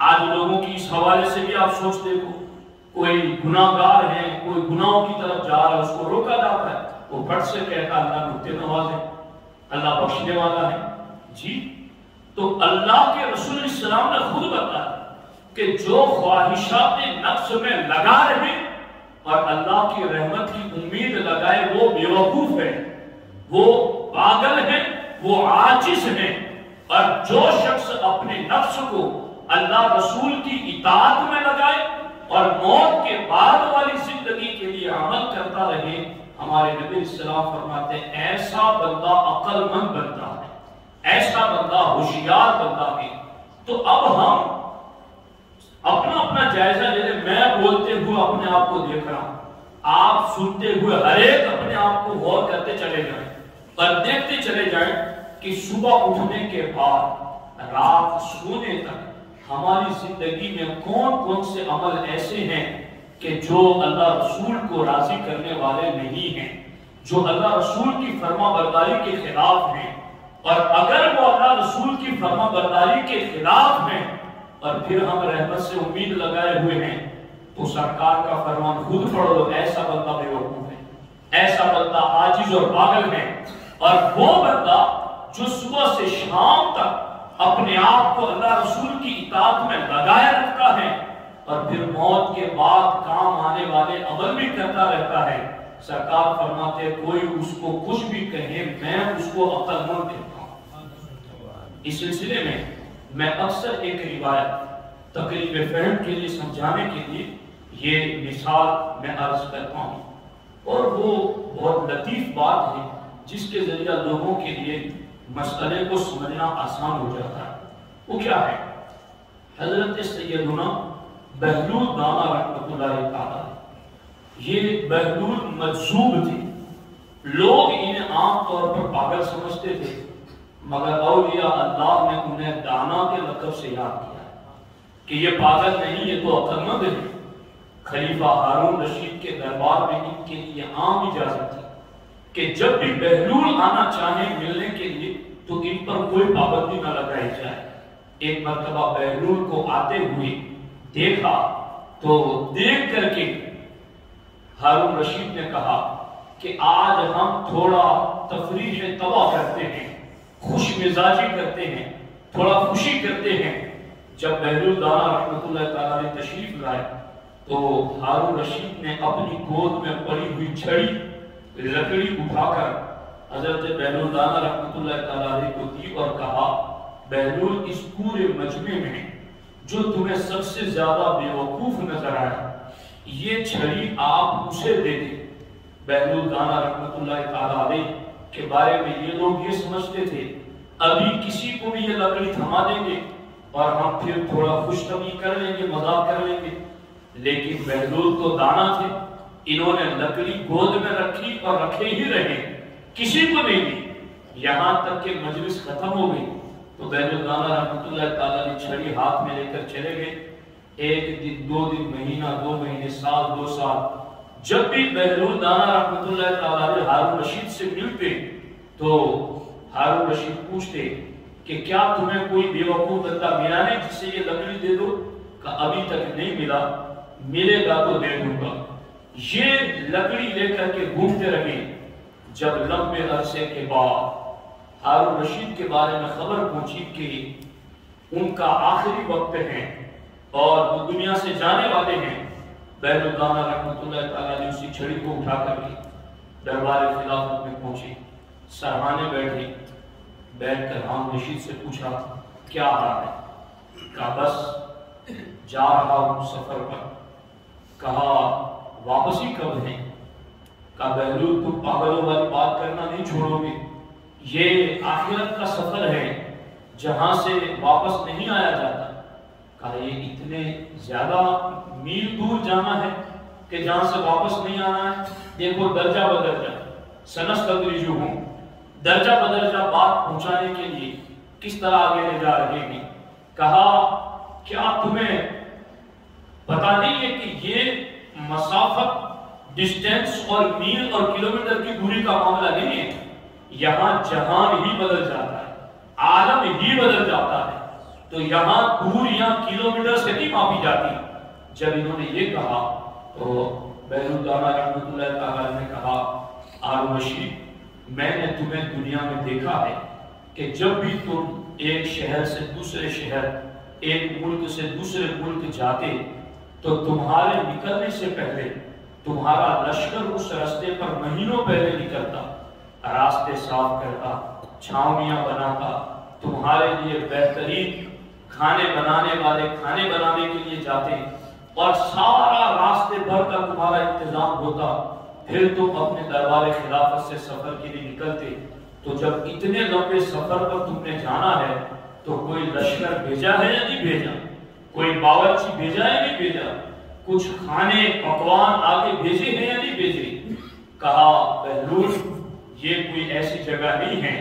آج لوگوں کی اس حوالے سے بھی آپ سوچ دیکھو، کوئی گناہگار ہے، کوئی گناہوں کی طرف جا رہا ہے، اس کو روکا جاتا ہے، وہ بڑھ سے کہتا اللہ نکتے نواز ہے، اللہ بخشنے والا ہے۔ جی تو اللہ کے رسول السلام نے خود بتایا کہ جو خواہشات نفس میں لگا رہے اور اللہ کی رحمت کی امید لگائے وہ بے وقوف ہے، وہ پاگل ہے، وہ عاجز ہے۔ اور جو شخص اپنے نفس کو اللہ رسول کی اطاعت میں لگائے اور موت کے بعد والی زندگی کے لیے عمل کرتا رہے، ہمارے نبی السلام فرماتے ہیں ایسا بندہ عقل مند بنتا ہے، ایسا بندہ ہوشیار بندہ ہے۔ تو اب ہم اپنا اپنا جائزہ لے لیں۔ میں بولتے ہوئے اپنے آپ کو دیکھ رہا ہوں، آپ سنتے ہوئے ہر ایک اپنے آپ کو غور کرتے چلے جائیں اور دیکھتے چلے جائیں کہ صبح اٹھنے کے بعد رات سونے تک ہماری زندگی میں کون کون سے عمل ایسے ہیں کہ جو اللہ رسول کو راضی کرنے والے نہیں ہیں، جو اللہ رسول کی فرما برداری کے خلاف ہیں۔ اور اگر وہ اللہ رسول کی فرما برداری کے خلاف ہیں اور پھر ہم رحمت سے امید لگائے ہوئے ہیں، تو سرکار کا فرمان خود پڑھ لو، ایسا بندہ بے وقوف ہے، ایسا بندہ عاجز اور پاگل ہے۔ اور وہ بندہ جو صبح سے شام تک اپنے آپ کو اللہ رسول کی اطاعت میں لگائے رکھتا ہے اور پھر موت کے بعد کام آنے والے عمل بھی کرتا رہتا ہے، سرکار فرماتے ہیں کوئی اس کو کچھ بھی کہے میں اس کو عقل مند کہتا ہوں۔ اس سلسلے میں میں اکثر ایک روایت تقریب فہم کے لیے سمجھانے کے لیے یہ مثال میں عرض کرتا ہوں، اور وہ بہت لطیف بات ہے جس کے ذریعہ لوگوں کے لیے مسئلے کو سمجھنا آسان ہو جاتا ہے۔ وہ کیا ہے؟ حضرت سیدنا بہلول دانا رحمۃ اللہ تعالی، یہ بہلول مجذوب تھے، لوگ انہیں عام طور پر پاگل سمجھتے تھے، مگر اولیاء اللہ نے انہیں دانا کے لقب سے یاد کیا کہ یہ پاگل نہیں، یہ تو عقل مند ہے۔ خلیفہ ہارون رشید کے دربار میں ان کے لیے عام اجازت تھی کہ جب بھی بہلول آنا چاہیں ملنے کے لیے تو ان پر کوئی پابندی نہ لگائی جائے۔ ایک مرتبہ بہلول کو آتے ہوئے دیکھا تو دیکھ کر کے ہارون رشید نے کہا کہ آج ہم تھوڑا تفریح طبع کرتے ہیں، خوش مزاجی کرتے ہیں، تھوڑا خوشی کرتے ہیں۔ جب بہلول دانا رحمۃ اللہ تعالیٰ نے تشریف لائے تو ہارون رشید نے اپنی گود میں پڑی ہوئی چھڑی لکڑی اٹھا کر حضرت بہلول دانا رحمۃ اللہ تعالیٰ کو دی اور کہا بہلول اس پورے مجمع میں جو تمہیں سب سے زیادہ بے وقوف نظر آیا یہ چھڑی آپ اسے دے دیں۔ بہلول دانا رحمۃ اللہ تعالیٰ کے بارے میں یہ لوگ یہ سمجھتے تھے ابھی کسی کو بھی یہ لکڑی تھما دیں گے اور ہم پھر تھوڑا خوش طبعی کر لیں گے، مذاق کر لیں گے، لیکن بہلول تو دانا تھے، انہوں نے لکڑی گود میں رکھی اور رکھے ہی رہے، کسی کو نہیں دی، یہاں تک کہ مجلس ختم ہو گئی تو بہلول دانا رحمۃ اللہ تعالیٰ نے چھڑی ہاتھ میں لے کر چلے گئے۔ ایک دن، دو دن، مہینہ، 2 مہینے، سال، 2 سال، جب بھی بہلول دانا رحمۃ اللہ تعالیٰ ہارون رشید سے ملتے تو ہارون رشید پوچھتے کہ کیا تمہیں کوئی بے وقوف بندہ ملا نہیں جس سے یہ لکڑی دے دو؟ کہ ابھی تک نہیں ملا، ملے گا تو دے دوں گا۔ یہ لکڑی لے کر کے گھومتے رہے۔ جب لمبے عرصے کے بعد ہارون رشید کے بارے میں خبر پہنچی کہ ان کا آخری وقت ہے اور وہ دنیا سے جانے والے ہیں، بہلول دانا رحمۃ اللہ تعالیٰ نے اسی چھڑی کو اٹھا کر کے دربار خلافت میں پہنچے، سرہانے بیٹھے، بیٹھ کر ہارون رشید سے پوچھا کیا حال ہے؟ کہا بس جا رہا ہوں سفر پر۔ کہا واپسی کب ہے؟ کہا بہلول تم پاگلوں والی بات کرنا نہیں چھوڑو گے، یہ آخرت کا سفر ہے جہاں سے واپس نہیں آیا جاتا۔ کہا یہ اتنے زیادہ میل دور جانا ہے کہ جہاں سے واپس نہیں آنا ہے؟ دیکھو درجہ بدرجہ سنستدرجہم، درجہ بدرجہ بات پہنچانے کے لیے کس طرح آگے لے جا رہے ہیں۔ کہا کیا تمہیں پتا نہیں ہے کہ یہ مسافت، ڈسٹینس اور میل اور کلومیٹر کی دوری کا معاملہ نہیں ہے، یہاں جہان ہی بدل جاتا ہے، عالم ہی بدل جاتا ہے، تو یہاں دوریاں کلومیٹر سے نہیں ماپی جاتی۔ جب انہوں نے یہ کہا تو بیرودارہ رحمۃ اللہ تعالیٰ نے کہا ہارون رشید میں نے تمہیں دنیا میں دیکھا ہے کہ جب بھی تم ایک شہر سے دوسرے شہر، ایک ملک سے دوسرے ملک جاتے تو تمہارے نکلنے سے پہلے تمہارا لشکر اس راستے پر مہینوں پہلے نکلتا، راستے صاف کرتا، چھاؤنیاں بناتا، تمہارے لیے بہترین کھانے بنانے والے کھانے بنانے کے لیے جاتے، اور سارا راستے بھر کا تمہارا انتظام ہوتا، پھر تم اپنے دربار خلافت سے سفر کے لیے نکلتے۔ تو جب اتنے لمبے سفر پر تم نے جانا ہے تو کوئی لشکر بھیجا ہے یا نہیں بھیجا؟ کوئی باورچی بھیجا ہے یا نہیں بھیجا؟ کچھ کھانے پکوان آگے بھیجے ہیں یا نہیں بھیجے؟ کہا بہلول یہ کوئی ایسی جگہ نہیں ہے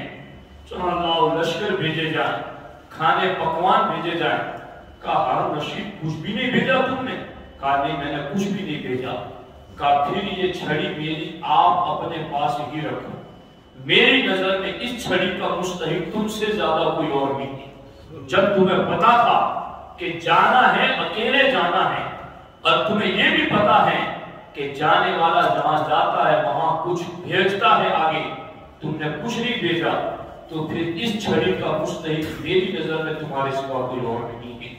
چلو لشکر بھیجے جائیں، کھانے پکوان بھیجے جائیں۔ کہا ہارون رشید کچھ بھی نہیں بھیجا تم نے؟ کہا نہیں میں نے کچھ بھی نہیں بھیجا۔ کہا پھر یہ چھڑی میری آپ اپنے پاس ہی رکھو، میری نظر میں اس چھڑی کا مستحق تم سے زیادہ کوئی اور نہیں ہے۔ جب تمہیں پتا تھا کہ جانا ہے اکیلے جانا ہے، اور تمہیں یہ بھی پتا ہے کہ جانے والا جہاں جاتا ہے وہاں کچھ بھیجتا ہے آگے، تم نے کچھ نہیں بھیجا، تو پھر اس چھڑی کا مستحق میری نظر میں تمہارے سوا کوئی اور نہیں ہے۔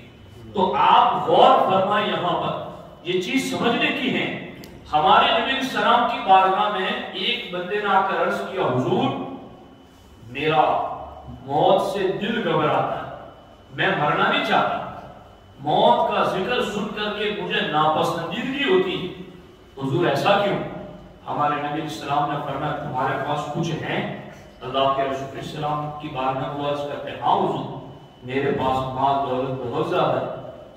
تو آپ غور فرمائیں، یہاں پر یہ چیز سمجھنے کی ہے۔ ہمارے نبی علیہ السلام کی بارگاہ میں ایک بندے نے آ کر عرض کیا حضور میرا موت سے دل گھبراتا ہے، میں مرنا نہیں چاہتا، موت کا ذکر سن کر کے مجھے ناپسندیدگی ہوتی ہے، حضور ایسا کیوں؟ ہمارے نبی علیہ السلام نے فرمایا تمہارے پاس کچھ ہے؟ اللہ کے رسول علیہ السلام کی بارگاہ میں عرض کرتے ہیں ہاں حضور میرے پاس مال دولت بہت زیادہ ہے۔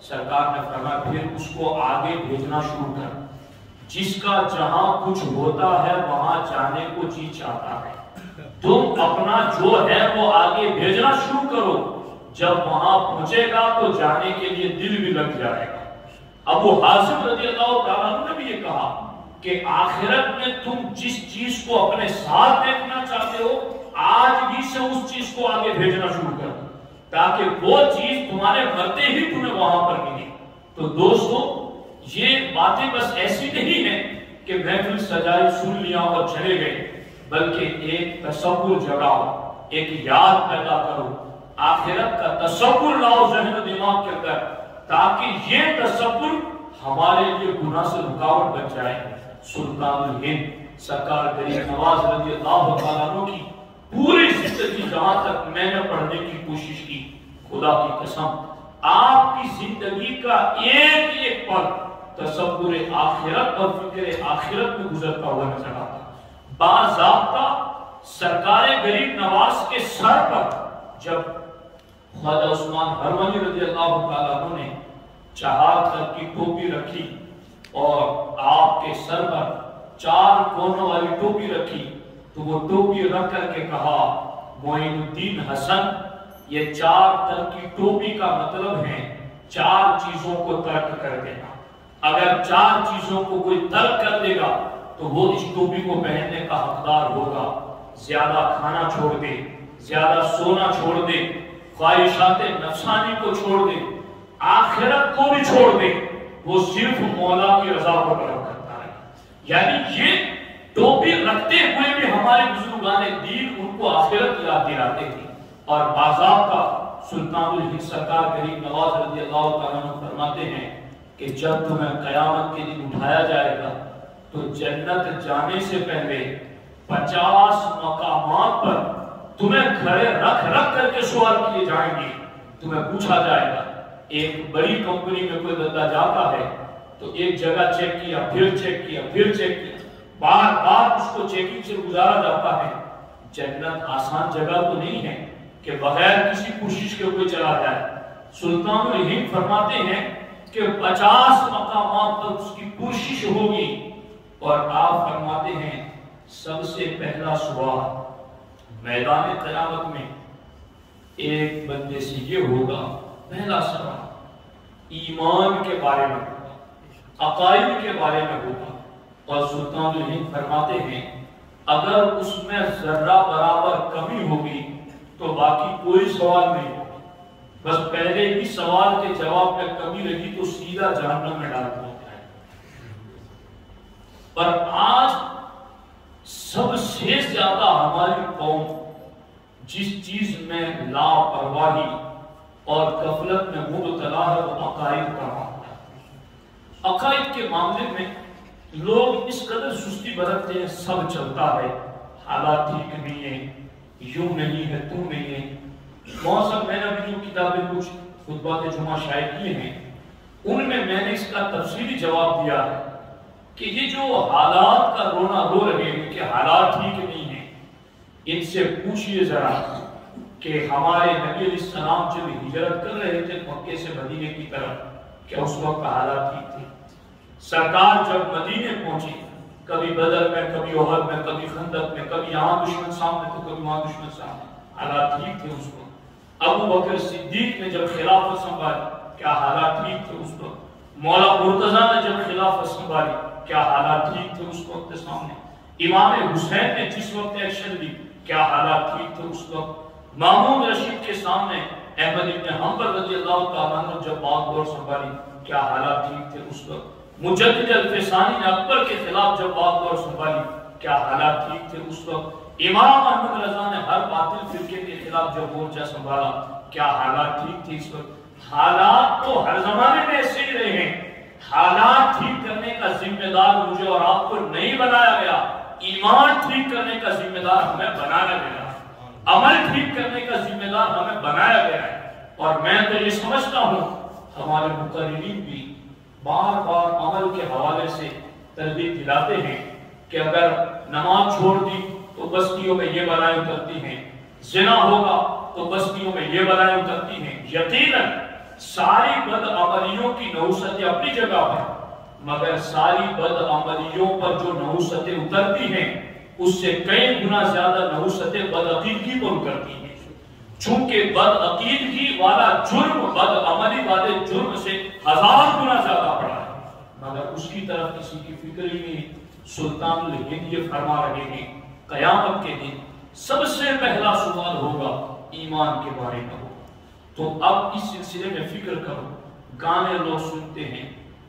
سرکار نے فرمایا پھر اس کو آگے بھیجنا شروع کر، جس کا جہاں کچھ ہوتا ہے وہاں جانے کو جی چاہتا ہے، تم اپنا جو ہے وہ آگے بھیجنا شروع کرو، جب وہاں پہنچے گا تو جانے کے لیے دل بھی لگ جائے گا۔ ابو حازم رضی اللہ تعالیٰ عنہ نے بھی یہ کہا کہ آخرت میں تم جس چیز کو اپنے ساتھ دیکھنا چاہتے ہو آج بھی سے اس چیز کو آگے بھیجنا شروع کر دو، تاکہ وہ چیز تمہارے مرتے ہی تمہیں وہاں پر ملے۔ تو دوستو یہ باتیں بس ایسی نہیں ہیں کہ محفل سجائی سن لیا اور چلے گئے، بلکہ ایک تصور جگاؤ، ایک یاد پیدا کرو، آخرت کا تصور لاؤ ذہن و دماغ کے اندر، تاکہ یہ تصور ہمارے لیے گناہ سے رکاوٹ بن جائے۔ سلطان الہند سرکار غریب نواز رضی اللہ تعالیٰ عنہ کی پوری زندگی جہاں تک میں نے پڑھنے کی کوشش کی، خدا کی قسم آپ کی زندگی کا ایک ایک پل تصور آخرت اور فکر آخرت میں گزرتا ہوا نظر آتا۔ باضابطہ سرکار غریب نواز کے سر پر جب خواجہ عثمان ہروانی رضی اللہ تعالیٰ عنہ نے چہار تر کی ٹوپی رکھی اور آپ کے سر پر چار کونوں والی ٹوپی رکھی، تو وہ ٹوپی رکھ کر کے کہا معین الدین حسن یہ چار تر کی ٹوپی کا مطلب ہے چار چیزوں کو ترک کر دینا۔ اگر چار چیزوں کو کوئی ترک کر دے گا تو وہ اس ٹوپی کو پہننے کا حقدار ہوگا۔ زیادہ کھانا چھوڑ دے، زیادہ سونا چھوڑ دے، خواہشات نفسانی کو چھوڑ دے، آخرت کو بھی چھوڑ دے، وہ صرف مولا کی رضا کو طلب کرتا ہے۔ یعنی یہ ٹوپی رکھتے ہوئے بھی ہمارے بزرگان دین ان کو آخرت یاد دلاتے تھے۔ اور باضابطہ سلطان الہند سرکار غریب نواز رضی اللہ تعالیٰ عنہ فرماتے ہیں کہ جب تمہیں قیامت کے دن اٹھایا جائے گا تو جنت جانے سے پہلے 50 مقامات پر تمہیں کھڑے رکھ رکھ کر کے سوال کیے جائیں گے، تمہیں پوچھا جائے گا۔ ایک بڑی کمپنی میں کوئی بندہ جاتا ہے تو ایک جگہ چیک کیا، پھر چیک کیا، پھر چیک کیا، بار بار اس کو چیکنگ سے گزارا جاتا ہے۔ جنت آسان جگہ تو نہیں ہے کہ بغیر کسی کوشش کے کوئی چلا جائے۔ سلطان الہند فرماتے ہیں کہ 50 مقامات پر اس کی کوشش ہوگی، اور آپ فرماتے ہیں سب سے پہلا سوال میدان قیامت میں ایک بندے سے یہ ہوگا، پہلا سوال ایمان کے بارے میں ہوگا، عقائد کے بارے میں ہوگا۔ اور سلطان الہند فرماتے ہیں اگر اس میں ذرہ برابر کمی ہوگی تو باقی کوئی سوال نہیں ہوگا، بس پہلے ہی سوال کے جواب میں کمی رہی تو سیدھا جہنم میں ڈال دیا جائے۔ پر آج سب سے زیادہ ہماری قوم جس چیز میں لاپرواہی اور غفلت میں مبتلا ہے وہ عقائد کا معاملہ ہے۔ عقائد کے معاملے میں لوگ اس قدر سستی برتتے ہیں، سب چلتا ہے، حالات ٹھیک نہیں ہے، یوں نہیں ہے، تو نہیں ہے۔ موسم میں نے بھی جو کتابیں کچھ خطبات جمعہ شائع کیے ہیں ان میں نے اس کا تفصیلی جواب دیا ہے کہ یہ جو حالات کا رونا رو رہے ہیں کہ حالات ٹھیک نہیں ہیں، ان سے پوچھئے ذرا کہ ہمارے نبی علیہ السلام جب ہجرت کر رہے تھے مکے سے مدینے کی طرف، کیا اس وقت حالات ٹھیک تھے؟ سرکار جب مدینے پہنچی، کبھی بدر میں، کبھی احد میں، کبھی خندق میں، کبھی یہاں دشمن سامنے تو کبھی وہاں دشمن سامنے، حالات ٹھیک تھے اس وقت؟ ابو بکر صدیق نے جب خلافت سنبھالی، کیا حالات ٹھیک تھے اس وقت؟ مولا مرتضیٰ نے جب خلافت سنبھالی، کیا حالات ٹھیک تھے اس وقت سامنے؟ امام حسین نے جس وقت ایکشن لی، کیا حالات ٹھیک تھے اس وقت؟ مامون رشید کے سامنے احمد ابن حنبل رضی اللہ تعالیٰ عنہ جب بات دور سنبھالی، کیا حالات ٹھیک تھے اس وقت؟ مجدد الفسانی نے اکبر کے خلاف جب بات دور سنبھالی، کیا حالات ٹھیک تھے اس وقت؟ امام احمد رضا نے ہر باطل فرقے کے خلاف جب مورچہ سنبھالا، کیا حالات ٹھیک تھے اس وقت؟ حالات تو ہر زمانے میں ایسے ہی رہے ہیں۔ حالات ٹھیک کرنے کا ذمہ دار مجھے اور آپ کو نہیں بنایا گیا، ایمان ٹھیک کرنے کا ذمہ دار ہمیں بنایا گیا، عمل ٹھیک کرنے کا ذمہ دار ہمیں بنایا گیا ہے۔ اور میں تو یہ سمجھتا ہوں ہمارے مقررین بھی بار بار عمل کے حوالے سے ترغیب دلاتے ہیں کہ اگر نماز چھوڑ دی تو بستیوں میں یہ بلائیں اترتی ہیں، زنا ہوگا تو بستیوں میں یہ بلائیں اترتی ہیں۔ یقیناً ساری بدعملیوں کی نحوستیں اپنی جگہ پر، مگر ساری بدعملیوں پر جو نحوستیں اترتی ہیں اس سے کئی گنا زیادہ نحوستیں بدعقیدگی پر اترتی ہیں، چونکہ بدعقیدگی والا جرم بدعملی والے جرم سے 1000 گنا زیادہ بڑا ہے، مگر اس کی طرف کسی کی فکر ہی نہیں۔ سلطان الہند یہ فرما رہے ہیں قیامت کے دن سب سے پہلا سوال ہوگا ایمان کے بارے میں ہوگا۔ تو اب اس سلسلے میں فکر کرو، گانے لوگ سنتے ہیں،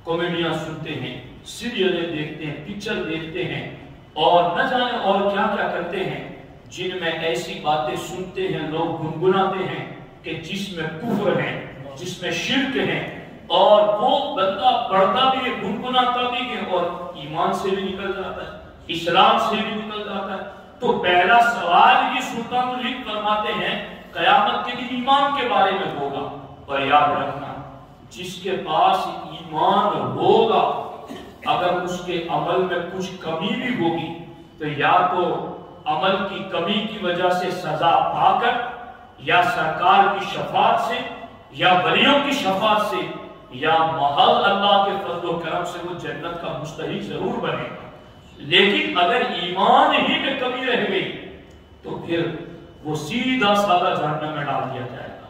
کامیڈیاں سنتے ہیں، سیریلیں دیکھتے ہیں، پکچر دیکھتے ہیں اور نہ جانے اور کیا کیا کرتے ہیں، جن میں ایسی باتیں سنتے ہیں، لوگ گنگناتے ہیں کہ جس میں کفر ہے، جس میں شرک ہے، اور وہ بندہ پڑھتا بھی ہے، گنگناتا بھی ہے اور ایمان سے بھی نکل جاتا ہے، اسلام سے بھی نکل جاتا ہے۔ تو پہلا سوال یہ سلطان الہند فرماتے ہیں قیامت کے دن ایمان کے بارے میں ہوگا۔ اور یاد رکھنا جس کے پاس ایمان ہوگا اگر اس کے عمل میں کچھ کمی بھی ہوگی تو یا تو عمل کی کمی کی وجہ سے سزا پا کر، یا سرکار کی شفاعت سے، یا ولیوں کی شفاعت سے، یا محض اللہ کے فضل و کرم سے وہ جنت کا مستحق ضرور بنے گا۔ لیکن اگر ایمان ہی میں کمی رہ گئی تو پھر وہ سیدھا سادہ جہنم میں ڈال دیا جائے گا،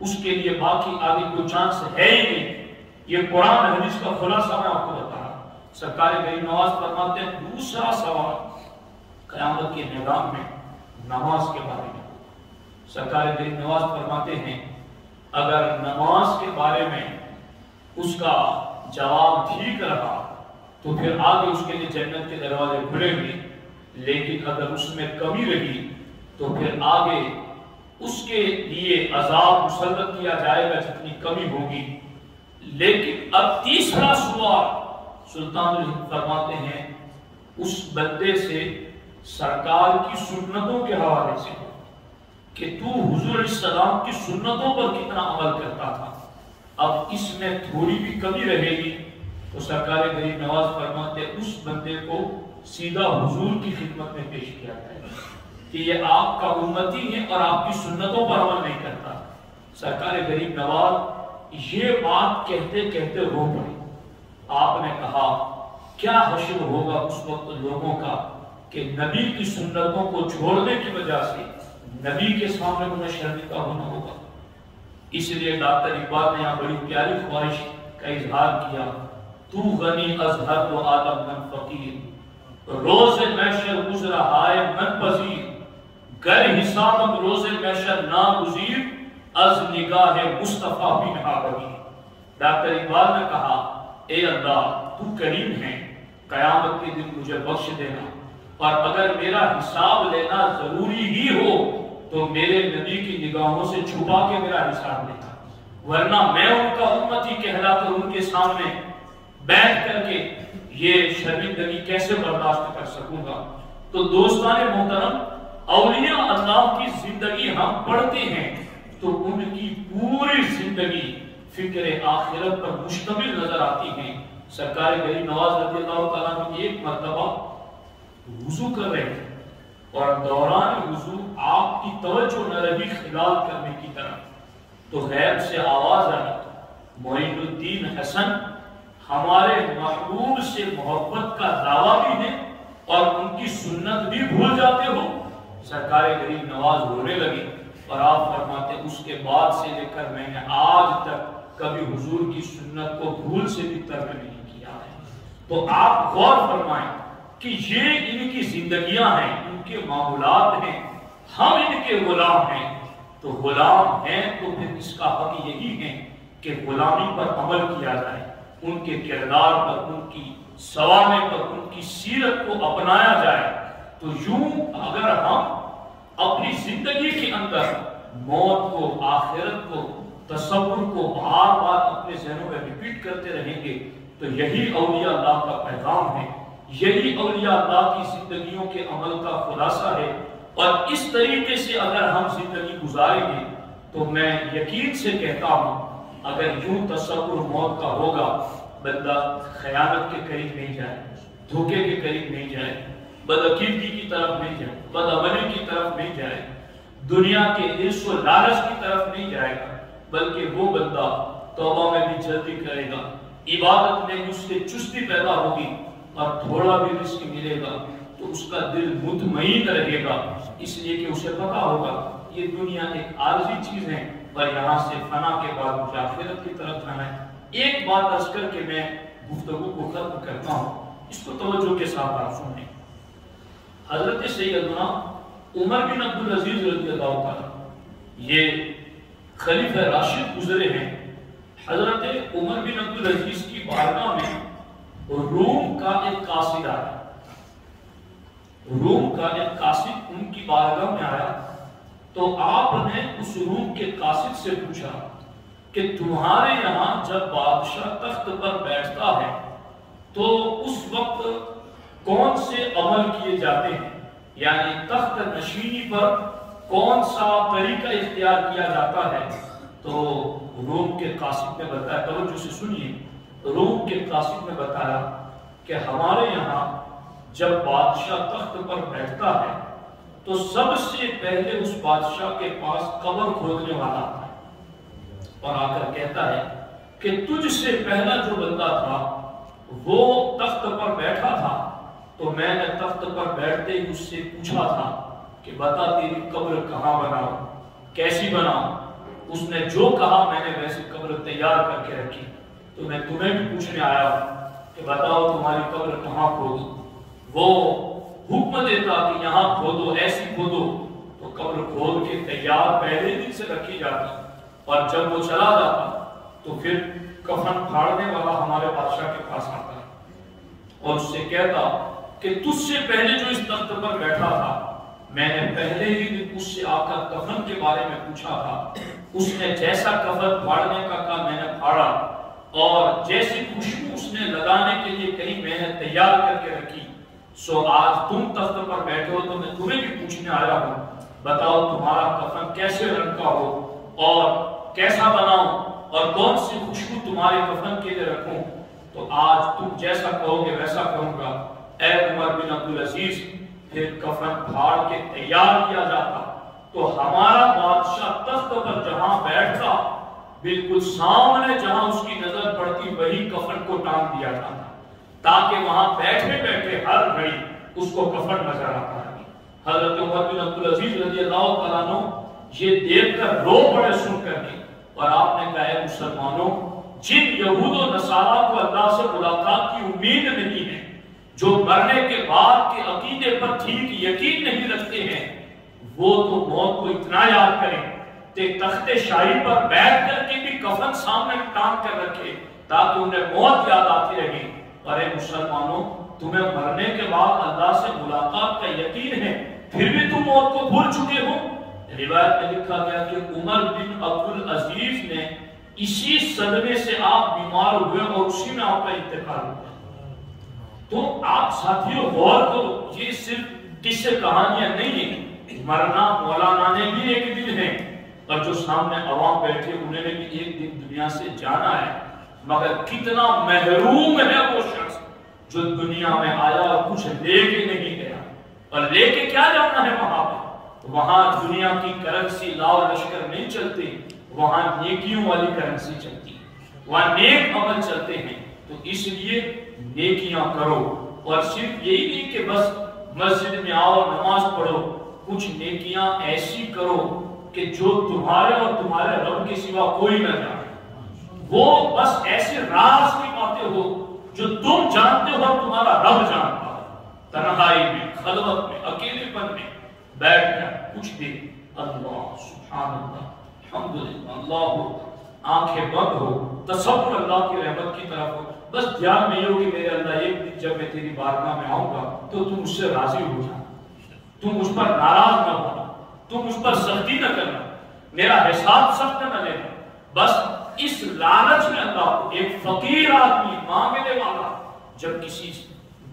اس کے لیے باقی آگے کوئی چانس ہے ہی نہیں۔ یہ قرآن حدیث کا خلاصہ میں آپ کو بتا رہا ہوں۔ سرکار غریب نواز فرماتے ہیں دوسرا سوال قیامت کے میدان میں نماز کے بارے میں۔ سرکار غریب نواز فرماتے ہیں اگر نماز کے بارے میں اس کا جواب ٹھیک رہا تو پھر آگے اس کے لیے جنت کے دروازے کھلے ہوئے، لیکن اگر اس میں کمی رہی تو پھر آگے اس کے لیے عذاب مسلط کیا جائے گا جتنی کمی ہوگی۔ لیکن اب تیسرا سوال سلطان الہند فرماتے ہیں اس بندے سے سرکار کی سنتوں کے حوالے سے کہ تو حضور علیہ السلام کی سنتوں پر کتنا عمل کرتا تھا، اب اس میں تھوڑی بھی کمی رہے گی تو سرکار غریب نواز فرماتے ہیں اس بندے کو سیدھا حضور کی خدمت میں پیش کیا جائے کہ یہ آپ کا امتی ہے اور آپ کی سنتوں پر عمل نہیں کرتا۔ سرکار غریب نواز یہ بات کہتے کہتے رو پڑے۔ آپ نے کہا کیا حشر ہوگا اس وقت لوگوں کا کہ نبی کی سنتوں کو چھوڑنے کی وجہ سے نبی کے سامنے انہیں شرمندہ ہونا ہوگا۔ اس لیے ڈاکٹر اقبال نے یہاں بڑی پیاری خواہش کا اظہار کیا، تو غنی از حد و آدم من فقیر، روز محشر گزرا ہائے پذیر گر حسابم روز محشر ناگزیر از نگاہ مصطفیٰ بھی نہابی۔ ڈاکٹر اقبال نے کہا اے اللہ تو کریم ہے، قیامت کے دن مجھے بخش دینا، اور اگر میرا حساب لینا ضروری ہی ہو تو میرے نبی کی نگاہوں سے چھپا کے میرا حساب لینا، ورنہ میں ان کا امتی کہلا کر ان کے سامنے بیٹھ کر کے یہ شرمندگی کیسے برداشت کر سکوں گا۔ تو دوستان محترم، اولیاء اللہ کی زندگی ہم پڑھتے ہیں تو ان کی پوری زندگی فکر آخرت پر مشتمل نظر آتی ہیں۔ سرکار غریب نواز رضی اللہ تعالیٰ عنہ ایک مرتبہ وضو کر رہے تھے اور دوران وضو آپ کی توجہ نہ رہی خلال کرنے کی طرف، تو غیب سے آواز آئی معین الدین حسن ہمارے محبوب سے محبت کا دعویٰ بھی ہے اور ان کی سنت بھی بھول جاتے ہو۔ سرکار غریب نواز رونے لگے اور آپ فرماتے اس کے بعد سے لے کر میں نے آج تک کبھی حضور کی سنت کو بھول سے بھی ترک نہیں کیا ہے۔ تو آپ غور فرمائیں کہ یہ ان کی زندگیاں ہیں، ان کے معمولات ہیں، ہم ان کے غلام ہیں۔ تو غلام ہیں تو پھر اس کا حق یہی ہے کہ غلامی پر عمل کیا جائے، ان کے کردار پر، ان کی سوانح پر، ان کی سیرت کو اپنایا جائے۔ تو یوں اگر ہم اپنی زندگی کے اندر موت کو، آخرت کو، تصور کو بار بار اپنے ذہنوں میں ریپیٹ کرتے رہیں گے تو یہی اولیاء اللہ کا پیغام ہے، یہی اولیاء اللہ کی زندگیوں کے عمل کا خلاصہ ہے۔ اور اس طریقے سے اگر ہم زندگی گزاریں گے تو میں یقین سے کہتا ہوں اگر یوں تصور موت کا ہوگا، بندہ خیانت کے قریب نہیں جائے، دھوکے کے قریب نہیں جائے، بدعقیدگی کی طرف نہیں جائے، بدعملی کی طرف نہیں جائے، دنیا کے عرص و لالچ کی طرف نہیں جائے گا، بلکہ وہ بندہ توبہ میں بھی جلدی کرے گا، عبادت میں اس سے چستی پیدا ہوگی، اور تھوڑا بھی رزق ملے گا تو اس کا دل مطمئن رہے گا، اس لیے کہ اسے پتا ہوگا یہ دنیا ایک عارضی چیز ہے اور یہاں سے فنا کے بعد مجھے آخرت کی طرف جانا ہے۔ ایک بات عرض کر کے میں گفتگو کو ختم کرتا ہوں، اس کو توجہ کے ساتھ آپ سنیں۔ حضرت سیدنا عمر بن عبدالعزیز رضی اللہ تعالیٰ یہ خلیفہ راشد گزرے ہیں۔ حضرت عمر بن عبدالعزیز کی بارگاہ میں روم کا ایک قاصد آیا، روم کا ایک قاصد ان کی بارگاہ میں آیا تو آپ نے اس روم کے قاصد سے پوچھا کہ تمہارے یہاں جب بادشاہ تخت پر بیٹھتا ہے تو اس وقت کون سے عمل کیے جاتے ہیں، یعنی تخت نشینی پر کون سا طریقہ اختیار کیا جاتا ہے؟ تو روم کے قاصد نے بتایا، توجہ سے سنیے، روم کے قاصد نے بتایا کہ ہمارے یہاں جب بادشاہ تخت پر بیٹھتا ہے تو سب سے پہلے اس بادشاہ کے پاس قبر کھودنے والا آتا ہے اور آ کر کہتا ہے کہ تجھ سے پہلا جو بندہ تھا وہ تخت پر بیٹھا تھا، تو میں نے تخت پر بیٹھتے ہی اس سے پوچھا تھا کہ بتا تیری قبر کہاں بناؤں، کیسی بناؤں؟ اس نے جو کہا میں نے ویسی قبر تیار کر کے رکھی، تو میں تمہیں بھی پوچھنے آیا کہ بتاؤ تمہاری قبر کہاں کھودوں؟ وہ حکم دیتا کہ یہاں کھودو، ایسی کھودو، تو قبر کھود کے تیار پہلے دن سے رکھی جاتی، اور جب وہ چلا جاتا تو پھر کفن پھاڑنے والا ہمارے بادشاہ کے پاس آتا اور اس سے کہتا کہ تجھ سے پہلے جو اس تخت پر بیٹھا تھا میں نے پہلے ہی دن اس سے آ کر کفن کے بارے میں پوچھا تھا، اس نے جیسا کفن پھاڑنے کا کہا میں نے پھاڑا، اور جیسی خوشبو اس نے لگانے کے لیے کہیں میں نے تیار کر کے رکھی، سو آج تم تخت پر بیٹھے ہو تو میں تمہیں بھی پوچھنے آیا ہوں، بتاؤ تمہارا کفن کیسے رنگ کا ہو اور کیسا بناؤں اور کون سی خوشبو تمہارے کفن کے لیے رکھوں؟ تو آج تم جیسا کہو گے ویسا کروں گا۔ اے عمر بن عبدالعزیز، پھر کفن پھاڑ کے تیار کیا جاتا تو ہمارا بادشاہ تخت پر جہاں بیٹھتا بالکل سامنے جہاں اس کی نظر پڑتی وہی کفن کو ٹانگ دیا جاتا تاکہ وہاں بیٹھے بیٹھے ہر گھڑی اس کو کفن نظر آتا ہے۔ حضرت عمر بن عبدالعزیز رضی اللہ تعالیٰ عنہ یہ دیکھ کر رو پڑے سن کر کے، اور آپ نے کہا اے مسلمانوں، جن یہود و نصارہ کو اللہ سے ملاقات کی امید نہیں ہے، جو مرنے کے بعد کے عقیدے پر ٹھیک یقین نہیں رکھتے ہیں وہ تو موت کو اتنا یاد کریں کہ تخت شاہی پر بیٹھ کر کے بھی کفن سامنے ٹانگ کر رکھے تاکہ انہیں موت یاد آتی رہے۔ اور اے مسلمانوں، تمہیں مرنے کے بعد اللہ سے ملاقات کا یقین ہے، پھر بھی تم موت کو بھول چکے ہو۔ روایت میں لکھا گیا کہ عمر بن عبدالعزیز نے اسی صدمے سے آپ بیمار ہوئے اور اسی میں آپ کا انتقال ہوا۔ تو آپ ساتھیوں غور کرو، یہ صرف قصے کہانیاں نہیں ہیں، مرنا مولانا نے بھی ایک دن ہے اور جو سامنے عوام بیٹھے انہیں بھی ایک دن دنیا سے جانا ہے، مگر کتنا محروم ہے وہ شخص جو دنیا میں آیا اور کچھ لے کے نہیں گیا، اور لے کے کیا جانا ہے وہاں پہ؟ وہاں دنیا کی کرنسی لاؤ لشکر نہیں چلتے، وہاں نیکیوں والی کرنسی چلتی ہے، وہاں نیک عمل چلتے ہیں۔ تو اس لیے نیکیاں کرو، اور صرف یہی نہیں کہ بس مسجد میں آؤ نماز پڑھو، کچھ نیکیاں ایسی کرو کہ جو تمہارے اور تمہارے رب کے سوا کوئی نہ جانے، وہ بس ایسے راز کی باتیں ہو جو تم جانتے ہو اور تمہارا رب جانتا ہے۔ تنہائی میں، خلوت میں، اکیلے پن میں بیٹھ کر کچھ دیر اللہ سبحان اللہ الحمدللہ اللہ، آنکھیں بند ہو، تصور اللہ کی رحمت کی طرف ہو، بس دھیان میں یہ ہو کہ میرے اللہ ایک دن جب میں تیری بارگاہ میں آؤں گا تو تم مجھ سے راضی ہو جانا، تم مجھ پر ناراض نہ ہونا، تم مجھ پر سختی نہ کرنا، میرا حساب سخت نہ لینا۔ بس اس لالچ میں اللہ، ایک فقیر آدمی مانگنے والا جب کسی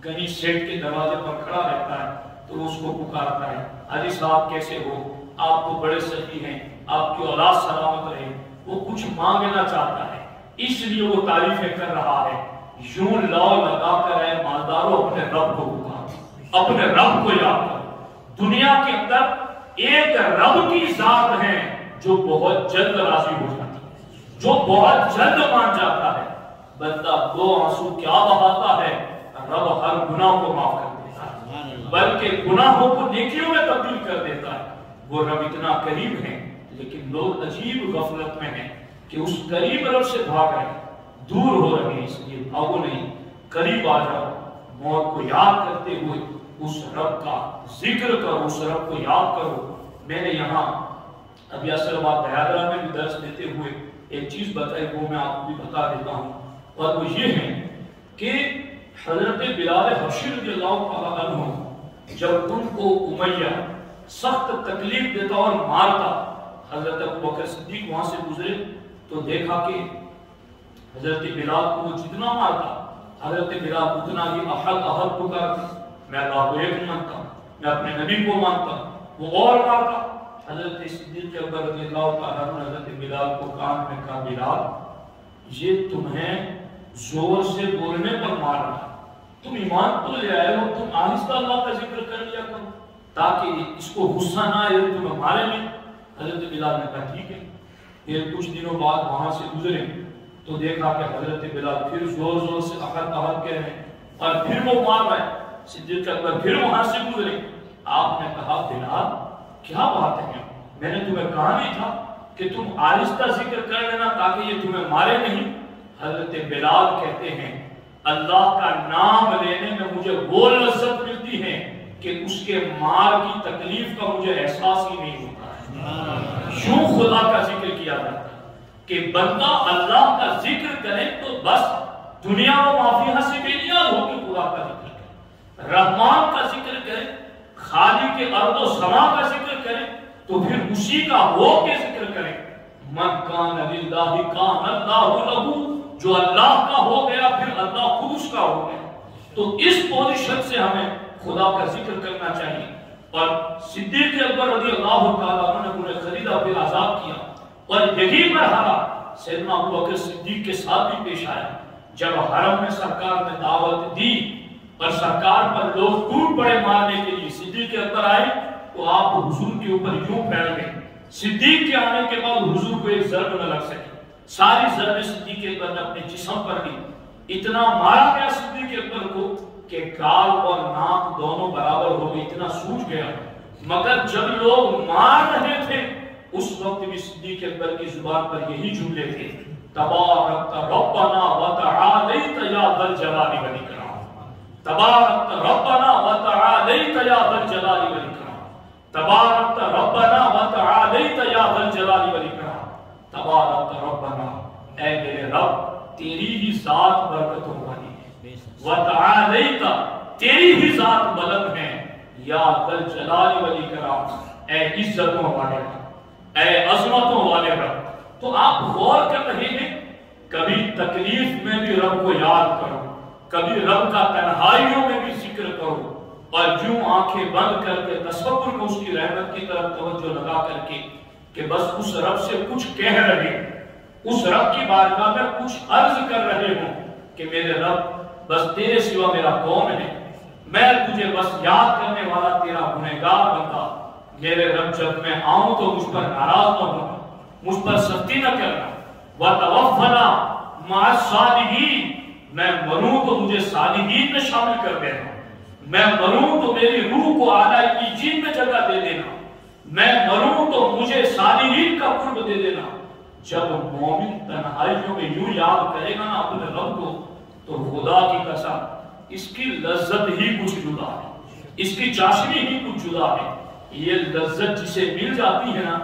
غنی سیٹ کے دروازے پر کھڑا رہتا ہے تو اس کو پکارتا ہے، حاجی صاحب کیسے ہو، آپ تو بڑے سخی ہیں، آپ کی اولاد سلامت رہے۔ وہ کچھ مانگنا چاہتا ہے، اس لیے وہ تعریفیں کر رہا ہے۔ یوں لاؤ لگا کر اے مالداروں اپنے رب کو پکارو، اپنے رب کو یاد کرو۔ دنیا کے اندر ایک رب کی ذات ہے جو بہت جلد راضی ہو جاتی ہے، جو بہت جلد مان جاتا ہے۔ بندہ دو آنسو کیا بہاتا ہے، رب ہر گناہ کو معاف کر دیتا ہے، بلکہ گناہوں کو نیکیوں میں تبدیل کر دیتا ہے۔ وہ رب اتنا قریب ہے، لیکن لوگ عجیب غفلت میں ہیں کہ اس قریب رب سے بھاگ رہے ہیں، دور ہو رہے ہیں۔ اس لیے بھاگو نہیں، قریب آ جاؤ، موت کو یاد کرتے ہوئے اس رب کا ذکر کرو، اس رب کو یاد کرو۔ میں نے یہاں ابھی اصل بات بیادرہ میں بھی درس دیتے ہوئے ایک چیز بتائی، وہ میں آپ کو بھی بتا دیتا ہوں، اور وہ یہ ہے کہ حضرت بلال حبشی رضی اللہ تعالیٰ عنہ جب ان کو امیہ سخت تکلیف دیتا اور مارتا، حضرت ابوبکر صدیق وہاں سے گزرے تو دیکھا کہ حضرت بلال کو وہ جتنا مارتا، حضرت بلال اتنا ہی احد احد پکارتے، میں اللہ کو ایک مانتا ہوں، میں اپنے نبی کو مانتا ہوں، وہ اور مارتا۔ حضرت صدیق اکبر رضی اللہ تعالیٰ عنہ حضرت بلال کو کان میں کہا، بلال یہ تمہیں زور سے بولنے پر مار رہا، تم ایمان تو لے آئے ہو، تم آہستہ اللہ کا ذکر کر لیا کرو تاکہ اس کو غصہ نہ آئے تمہیں مارے نہیں۔ حضرت بلال نے کہا ٹھیک ہے۔ پھر کچھ دنوں بعد وہاں سے گزرے تو دیکھا کہ حضرت بلال پھر زور زور سے احد احد کہہ رہے ہیں اور پھر وہ مار رہے ہیں۔ صدیق اکبر پھر وہاں سے گزرے، آپ نے کہا بلال کیا بات ہے، میں نے تمہیں کہا نہیں تھا کہ تم آہستہ ذکر کر لینا تاکہ یہ تمہیں مارے نہیں؟ حضرت بلال کہتے ہیں اللہ کا نام لینے میں مجھے وہ لذت ملتی ہے کہ اس کے مار کی تکلیف کا مجھے احساس ہی نہیں ہوتا۔ یوں خدا کا ذکر کیا جاتا ہے کہ بندہ اللہ کا ذکر کرے تو بس دنیا و معافیہ سے بے نیاز ہو کے خدا کا ذکر کرے، رحمان کا ذکر کرے، خالق کے ارض و سما کا ذکر کرے تو پھر اسی کا ہو کے ذکر کرے۔ من کان للہ کان اللہ لہ، جو اللہ کا ہو گیا پھر اللہ خود اس کا ہو گیا۔ تو اس پوزیشن سے ہمیں خدا کا ذکر کرنا چاہیے۔ اور صدیق اکبر رضی اللہ تعالیٰ عنہ نے انہیں خریدا پھر آزاد کیا، اور یہی مرحلہ سیدنا ابوبکر صدیق کے ساتھ بھی پیش آیا جب حرم میں سرکار نے دعوت دی اور سرکار پر لوگ ٹوٹ پڑے مارنے کے لیے۔ صدیق اکبر آئے تو آپ حضور کے اوپر یوں پھیل گئے، صدیق کے آنے کے بعد حضور کو ایک ضرب نہ لگ سکی، ساری ضرب صدیق اکبر نے اپنے جسم پر لی، اتنا مارا گیا صدیق اکبر کو کہ گال اور ناک دونوں برابر ہو گئے، اتنا سوج گیا۔ مگر جب لوگ مار رہے تھے اس وقت بھی صدیق اکبر کی زبان پر یہی جملے تھے، تبارکت ربنا وتعالیت یا ذا الجلال والاکرام، تبارک ربنا وتعالیت یا ذا الجلال والاکرام، تبارک ربنا وتعالیت یا ذا الجلال والاکرام، تبارک ربنا، اے میرے رب تیری ہی ذات برکتوں والی ہے، وتعالیت تیری ہی ذات بلند ہے، یا ذا الجلال والاکرام، اے عزتوں والے رب، اے عظمتوں والے رب۔ تو آپ غور کر رہے ہیں، کبھی تکلیف میں بھی رب کو یاد کرو، کبھی رب کا تنہائیوں میں بھی ذکر کرو، اور یوں آنکھیں بند کر کے تصور کو اس کی رحمت کی طرف توجہ لگا کر کے کہ بس اس رب سے کچھ کہہ رہے، اس رب کی بارگاہ میں کچھ عرض کر رہے ہوں کہ میرے رب بس تیرے سوا میرا کون ہے، میں تجھے بس یاد کرنے والا تیرا گنہگار بندہ، میرے رب جب میں آؤں تو مجھ پر ناراض نہ ہونا، مجھ پر سختی نہ کرنا، وَتَوَفَّنَا مَعَ الصَّالِحِينَ، میں مروں تو مجھے صالحین میں شامل کر دینا، میں مروں تو میری روح کو اعلیٰ علیین میں جگہ دے دینا، میں مروں تو مجھے صالحین کا قرب دے دینا۔ جب مومن تنہائیوں میں یوں یاد کرے گا نا اپنے رب کو، تو خدا کی قسم اس کی لذت ہی کچھ جدا ہے، اس کی چاشنی ہی کچھ جدا ہے۔ یہ لذت جسے مل جاتی ہے نا،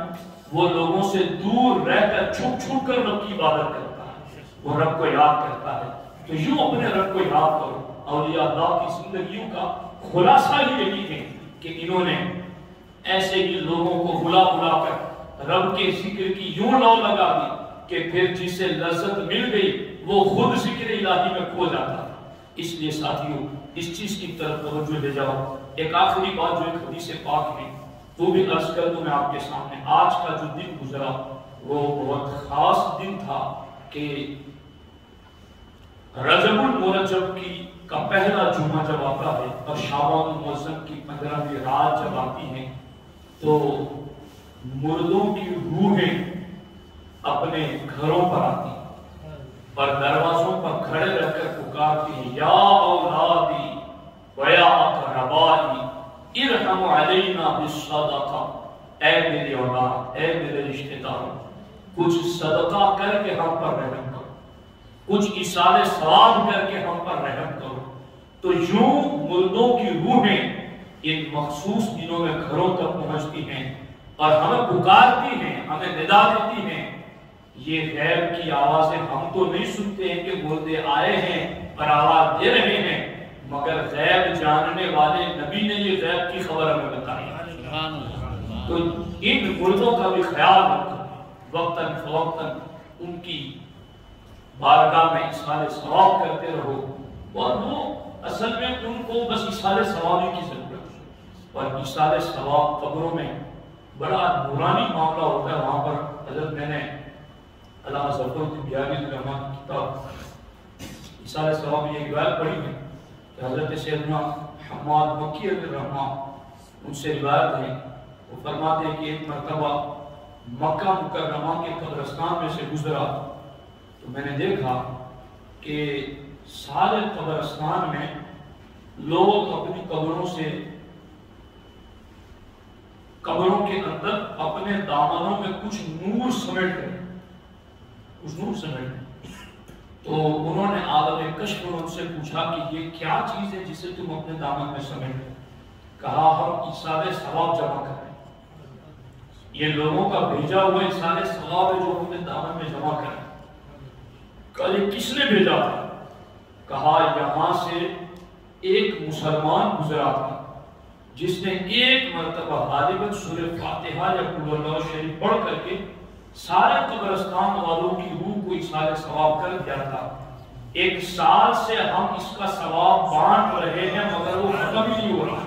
وہ لوگوں سے دور رہ کر چھپ چھپ کر رب کی عبادت کرتا ہے، وہ رب کو یاد کرتا ہے۔ تو یوں اپنے رب کو یاد کرو۔ اولیاء اللہ کی زندگیوں کا خلاصہ ہی یہی ہے کہ انہوں نے ایسے ہی لوگوں کو بلا بلا کر رب کے ذکر کی یوں لو لگا دی کہ پھر جسے لذت مل گئی وہ خود ذکر الہی میں کھو جاتا تھا۔ اس لیے ساتھیوں اس چیز کی طرف توجہ لے جاؤ۔ ایک آخری بات جو ایک حدیث پاک ہے وہ بھی عرض کر دوں میں آپ کے سامنے۔ آج کا جو دن گزرا وہ بہت خاص دن تھا کہ رجب المرجب کا پہلا جمعہ جب آتا ہے اور شعبان المعظم کی 15ویں رات جب آتی ہے تو مردوں کی روحیں اپنے گھروں پر آتی ہیں اور دروازوں پر کھڑے رہ کر پکارتی ہیں، یا اولادی ویا اقربائی ارحم علینا بالصدقہ، اے میری اولاد، اے میرے رشتہ داروں، کچھ صدقہ کر کے ہم پر رحم کرو، کچھ ایصال ثواب کر کے ہم پر رحم کرو۔ تو یوں مردوں کی روحیں ان مخصوص دنوں میں گھروں تک پہنچتی ہیں اور ہمیں پکارتی ہیں، ہمیں ندا دیتی ہیں۔ یہ غیب کی آوازیں ہم تو نہیں سنتے ہیں کہ مردے آئے ہیں اور آواز دے رہے ہیں، مگر غیب جاننے والے نبی نے یہ غیب کی خبر ہمیں بتائی۔ تو ان مردوں کا بھی خیال رکھو، وقتاً فوقتاً ان کی بارگاہ میں ایصال ثواب کرتے رہو، اور وہ اصل میں ان کو بس ایصال ثواب کی ضرورت ہے۔ اور ایصال ثواب قبروں میں بڑا نورانی معاملہ ہوتا ہے۔ وہاں پر حضرت میں نے علامہ ظفر الدین بیاری رحمہ کی کتاب ایصال ثواب یہ روایت پڑھی ہے کہ حضرت سیدنا حماد مکی علیہ الرحمہ ان سے روایت ہے، وہ فرماتے ہیں کہ ایک مرتبہ مکہ مکرمہ کے قبرستان میں سے گزرا تو میں نے دیکھا کہ سارے قبرستان میں لوگ اپنی قبروں سے قبروں کے اندر اپنے دامنوں میں کچھ نور سمیٹ رہے، کچھ نور سمیٹ رہے۔ تو انہوں نے عالم کشف ان سے پوچھا کہ یہ کیا چیز ہے جسے تم اپنے دامن میں سمیٹ رہے؟ کہا ہم ایصال ثواب جمع کر رہے ہیں، یہ لوگوں کا بھیجا ہوا ایصال ثواب ہے جو اپنے دامن میں جمع کر رہے ہیں۔ کہا یہ کس نے بھیجا تھا؟ کہا یہاں سے ایک مسلمان گزرا تھا جس نے ایک مرتبہ غالباً سورہ فاتحہ یا قل اللہ شریف پڑھ کر کے سارے قبرستان والوں کی روح کو ایصال ثواب کر دیا تھا۔ 1 سال سے ہم اس کا ثواب بانٹ رہے ہیں مگر وہ ختم ہی نہیں ہو رہا۔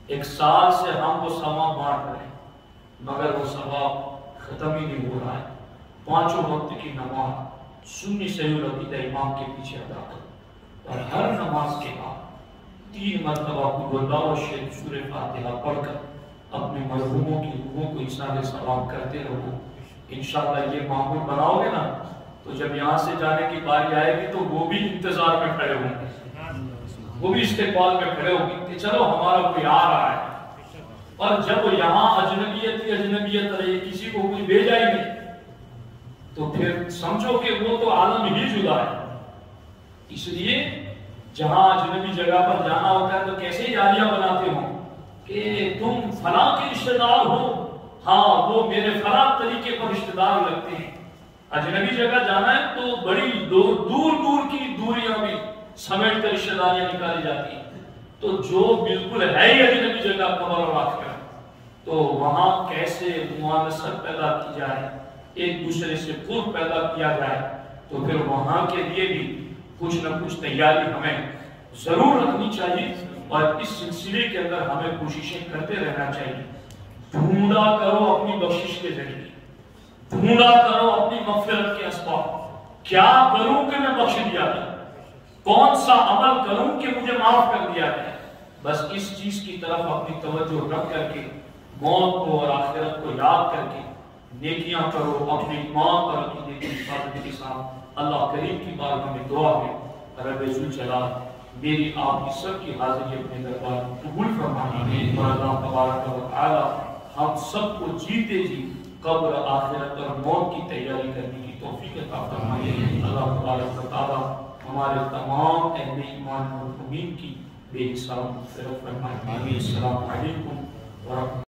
1 سال سے ہم وہ ثواب بانٹ رہے ہیں مگر وہ ثواب ختم ہی نہیں ہو رہا ہے۔ 5 وقت کی نماز سنی صحیح العقیدہ امام کے پیچھے ادا کرو اور ہر نماز کے بعد 3 مرتبہ قل اللہ و شریف سورہ فاتحہ پڑھ کر اپنے مرحوموں کی روحوں کو ایصال ثواب کرتے رہو۔ انشاءاللہ یہ معمول بناؤ گے نا تو جب یہاں سے جانے کی باری آئے گی تو وہ بھی انتظار میں کھڑے ہوں گے، وہ بھی استقبال میں کھڑے ہوں گے کہ چلو ہمارا کوئی آ رہا ہے۔ اور جب یہاں اجنبیت رہی، کسی کو کوئی بھیجا ہی نہیں، تو پھر سمجھو کہ وہ تو عالم ہی جدا ہے۔ اس لیے جہاں اجنبی جگہ پر جانا ہوتا ہے تو کیسے یاریاں بناتے ہو کہ تم فلاں کے رشتے دار ہو، ہاں وہ میرے فلاں طریقے پر رشتے دار لگتے ہیں۔ اجنبی جگہ جانا ہے تو بڑی دور دور کی دوریاں بھی سمیٹ کر رشتے داریاں نکالی جاتی ہیں۔ تو جو بالکل ہے ہی اجنبی جگہ قبر اور آخرت، تو وہاں کیسے موانست پیدا کی جائے، ایک دوسرے سے قرب پیدا کیا جائے، تو پھر وہاں کے لیے بھی کچھ نہ کچھ تیاری ہمیں ضرور رکھنی چاہیے، اور اس سلسلے کے اندر ہمیں کوششیں کرتے رہنا چاہیے۔ ڈھونڈا کرو اپنی بخشش کے ذریعے، ڈھونڈا کرو اپنی مغفرت کے اسباب، کیا کروں کہ میں بخش دیا جائے، کون سا عمل کروں کہ مجھے معاف کر دیا جائے۔ بس اس چیز کی طرف اپنی توجہ رکھ کر کے موت کو اور آخرت کو یاد کر کے نیکیاں کرو، اپنی موت اور اپنی نیکی حفاظت کے ساتھ اللہ کریم کی بارگاہ میں دعا ہے، رب ذوالجلال میری آپ کی سب کی حاضری اپنے دربار میں قبول فرمائے، اور اللہ تبارک و تعالی ہم سب کو جیتے جی قبر، آخرت اور موت کی تیاری کرنے کی توفیق عطا فرمائے۔ اللہ تبارک و تعالی ہمارے تمام اہل ایمان اور مومنین کی بے حساب مغفرت فرمائے۔ السلام علیکم ورحمۃ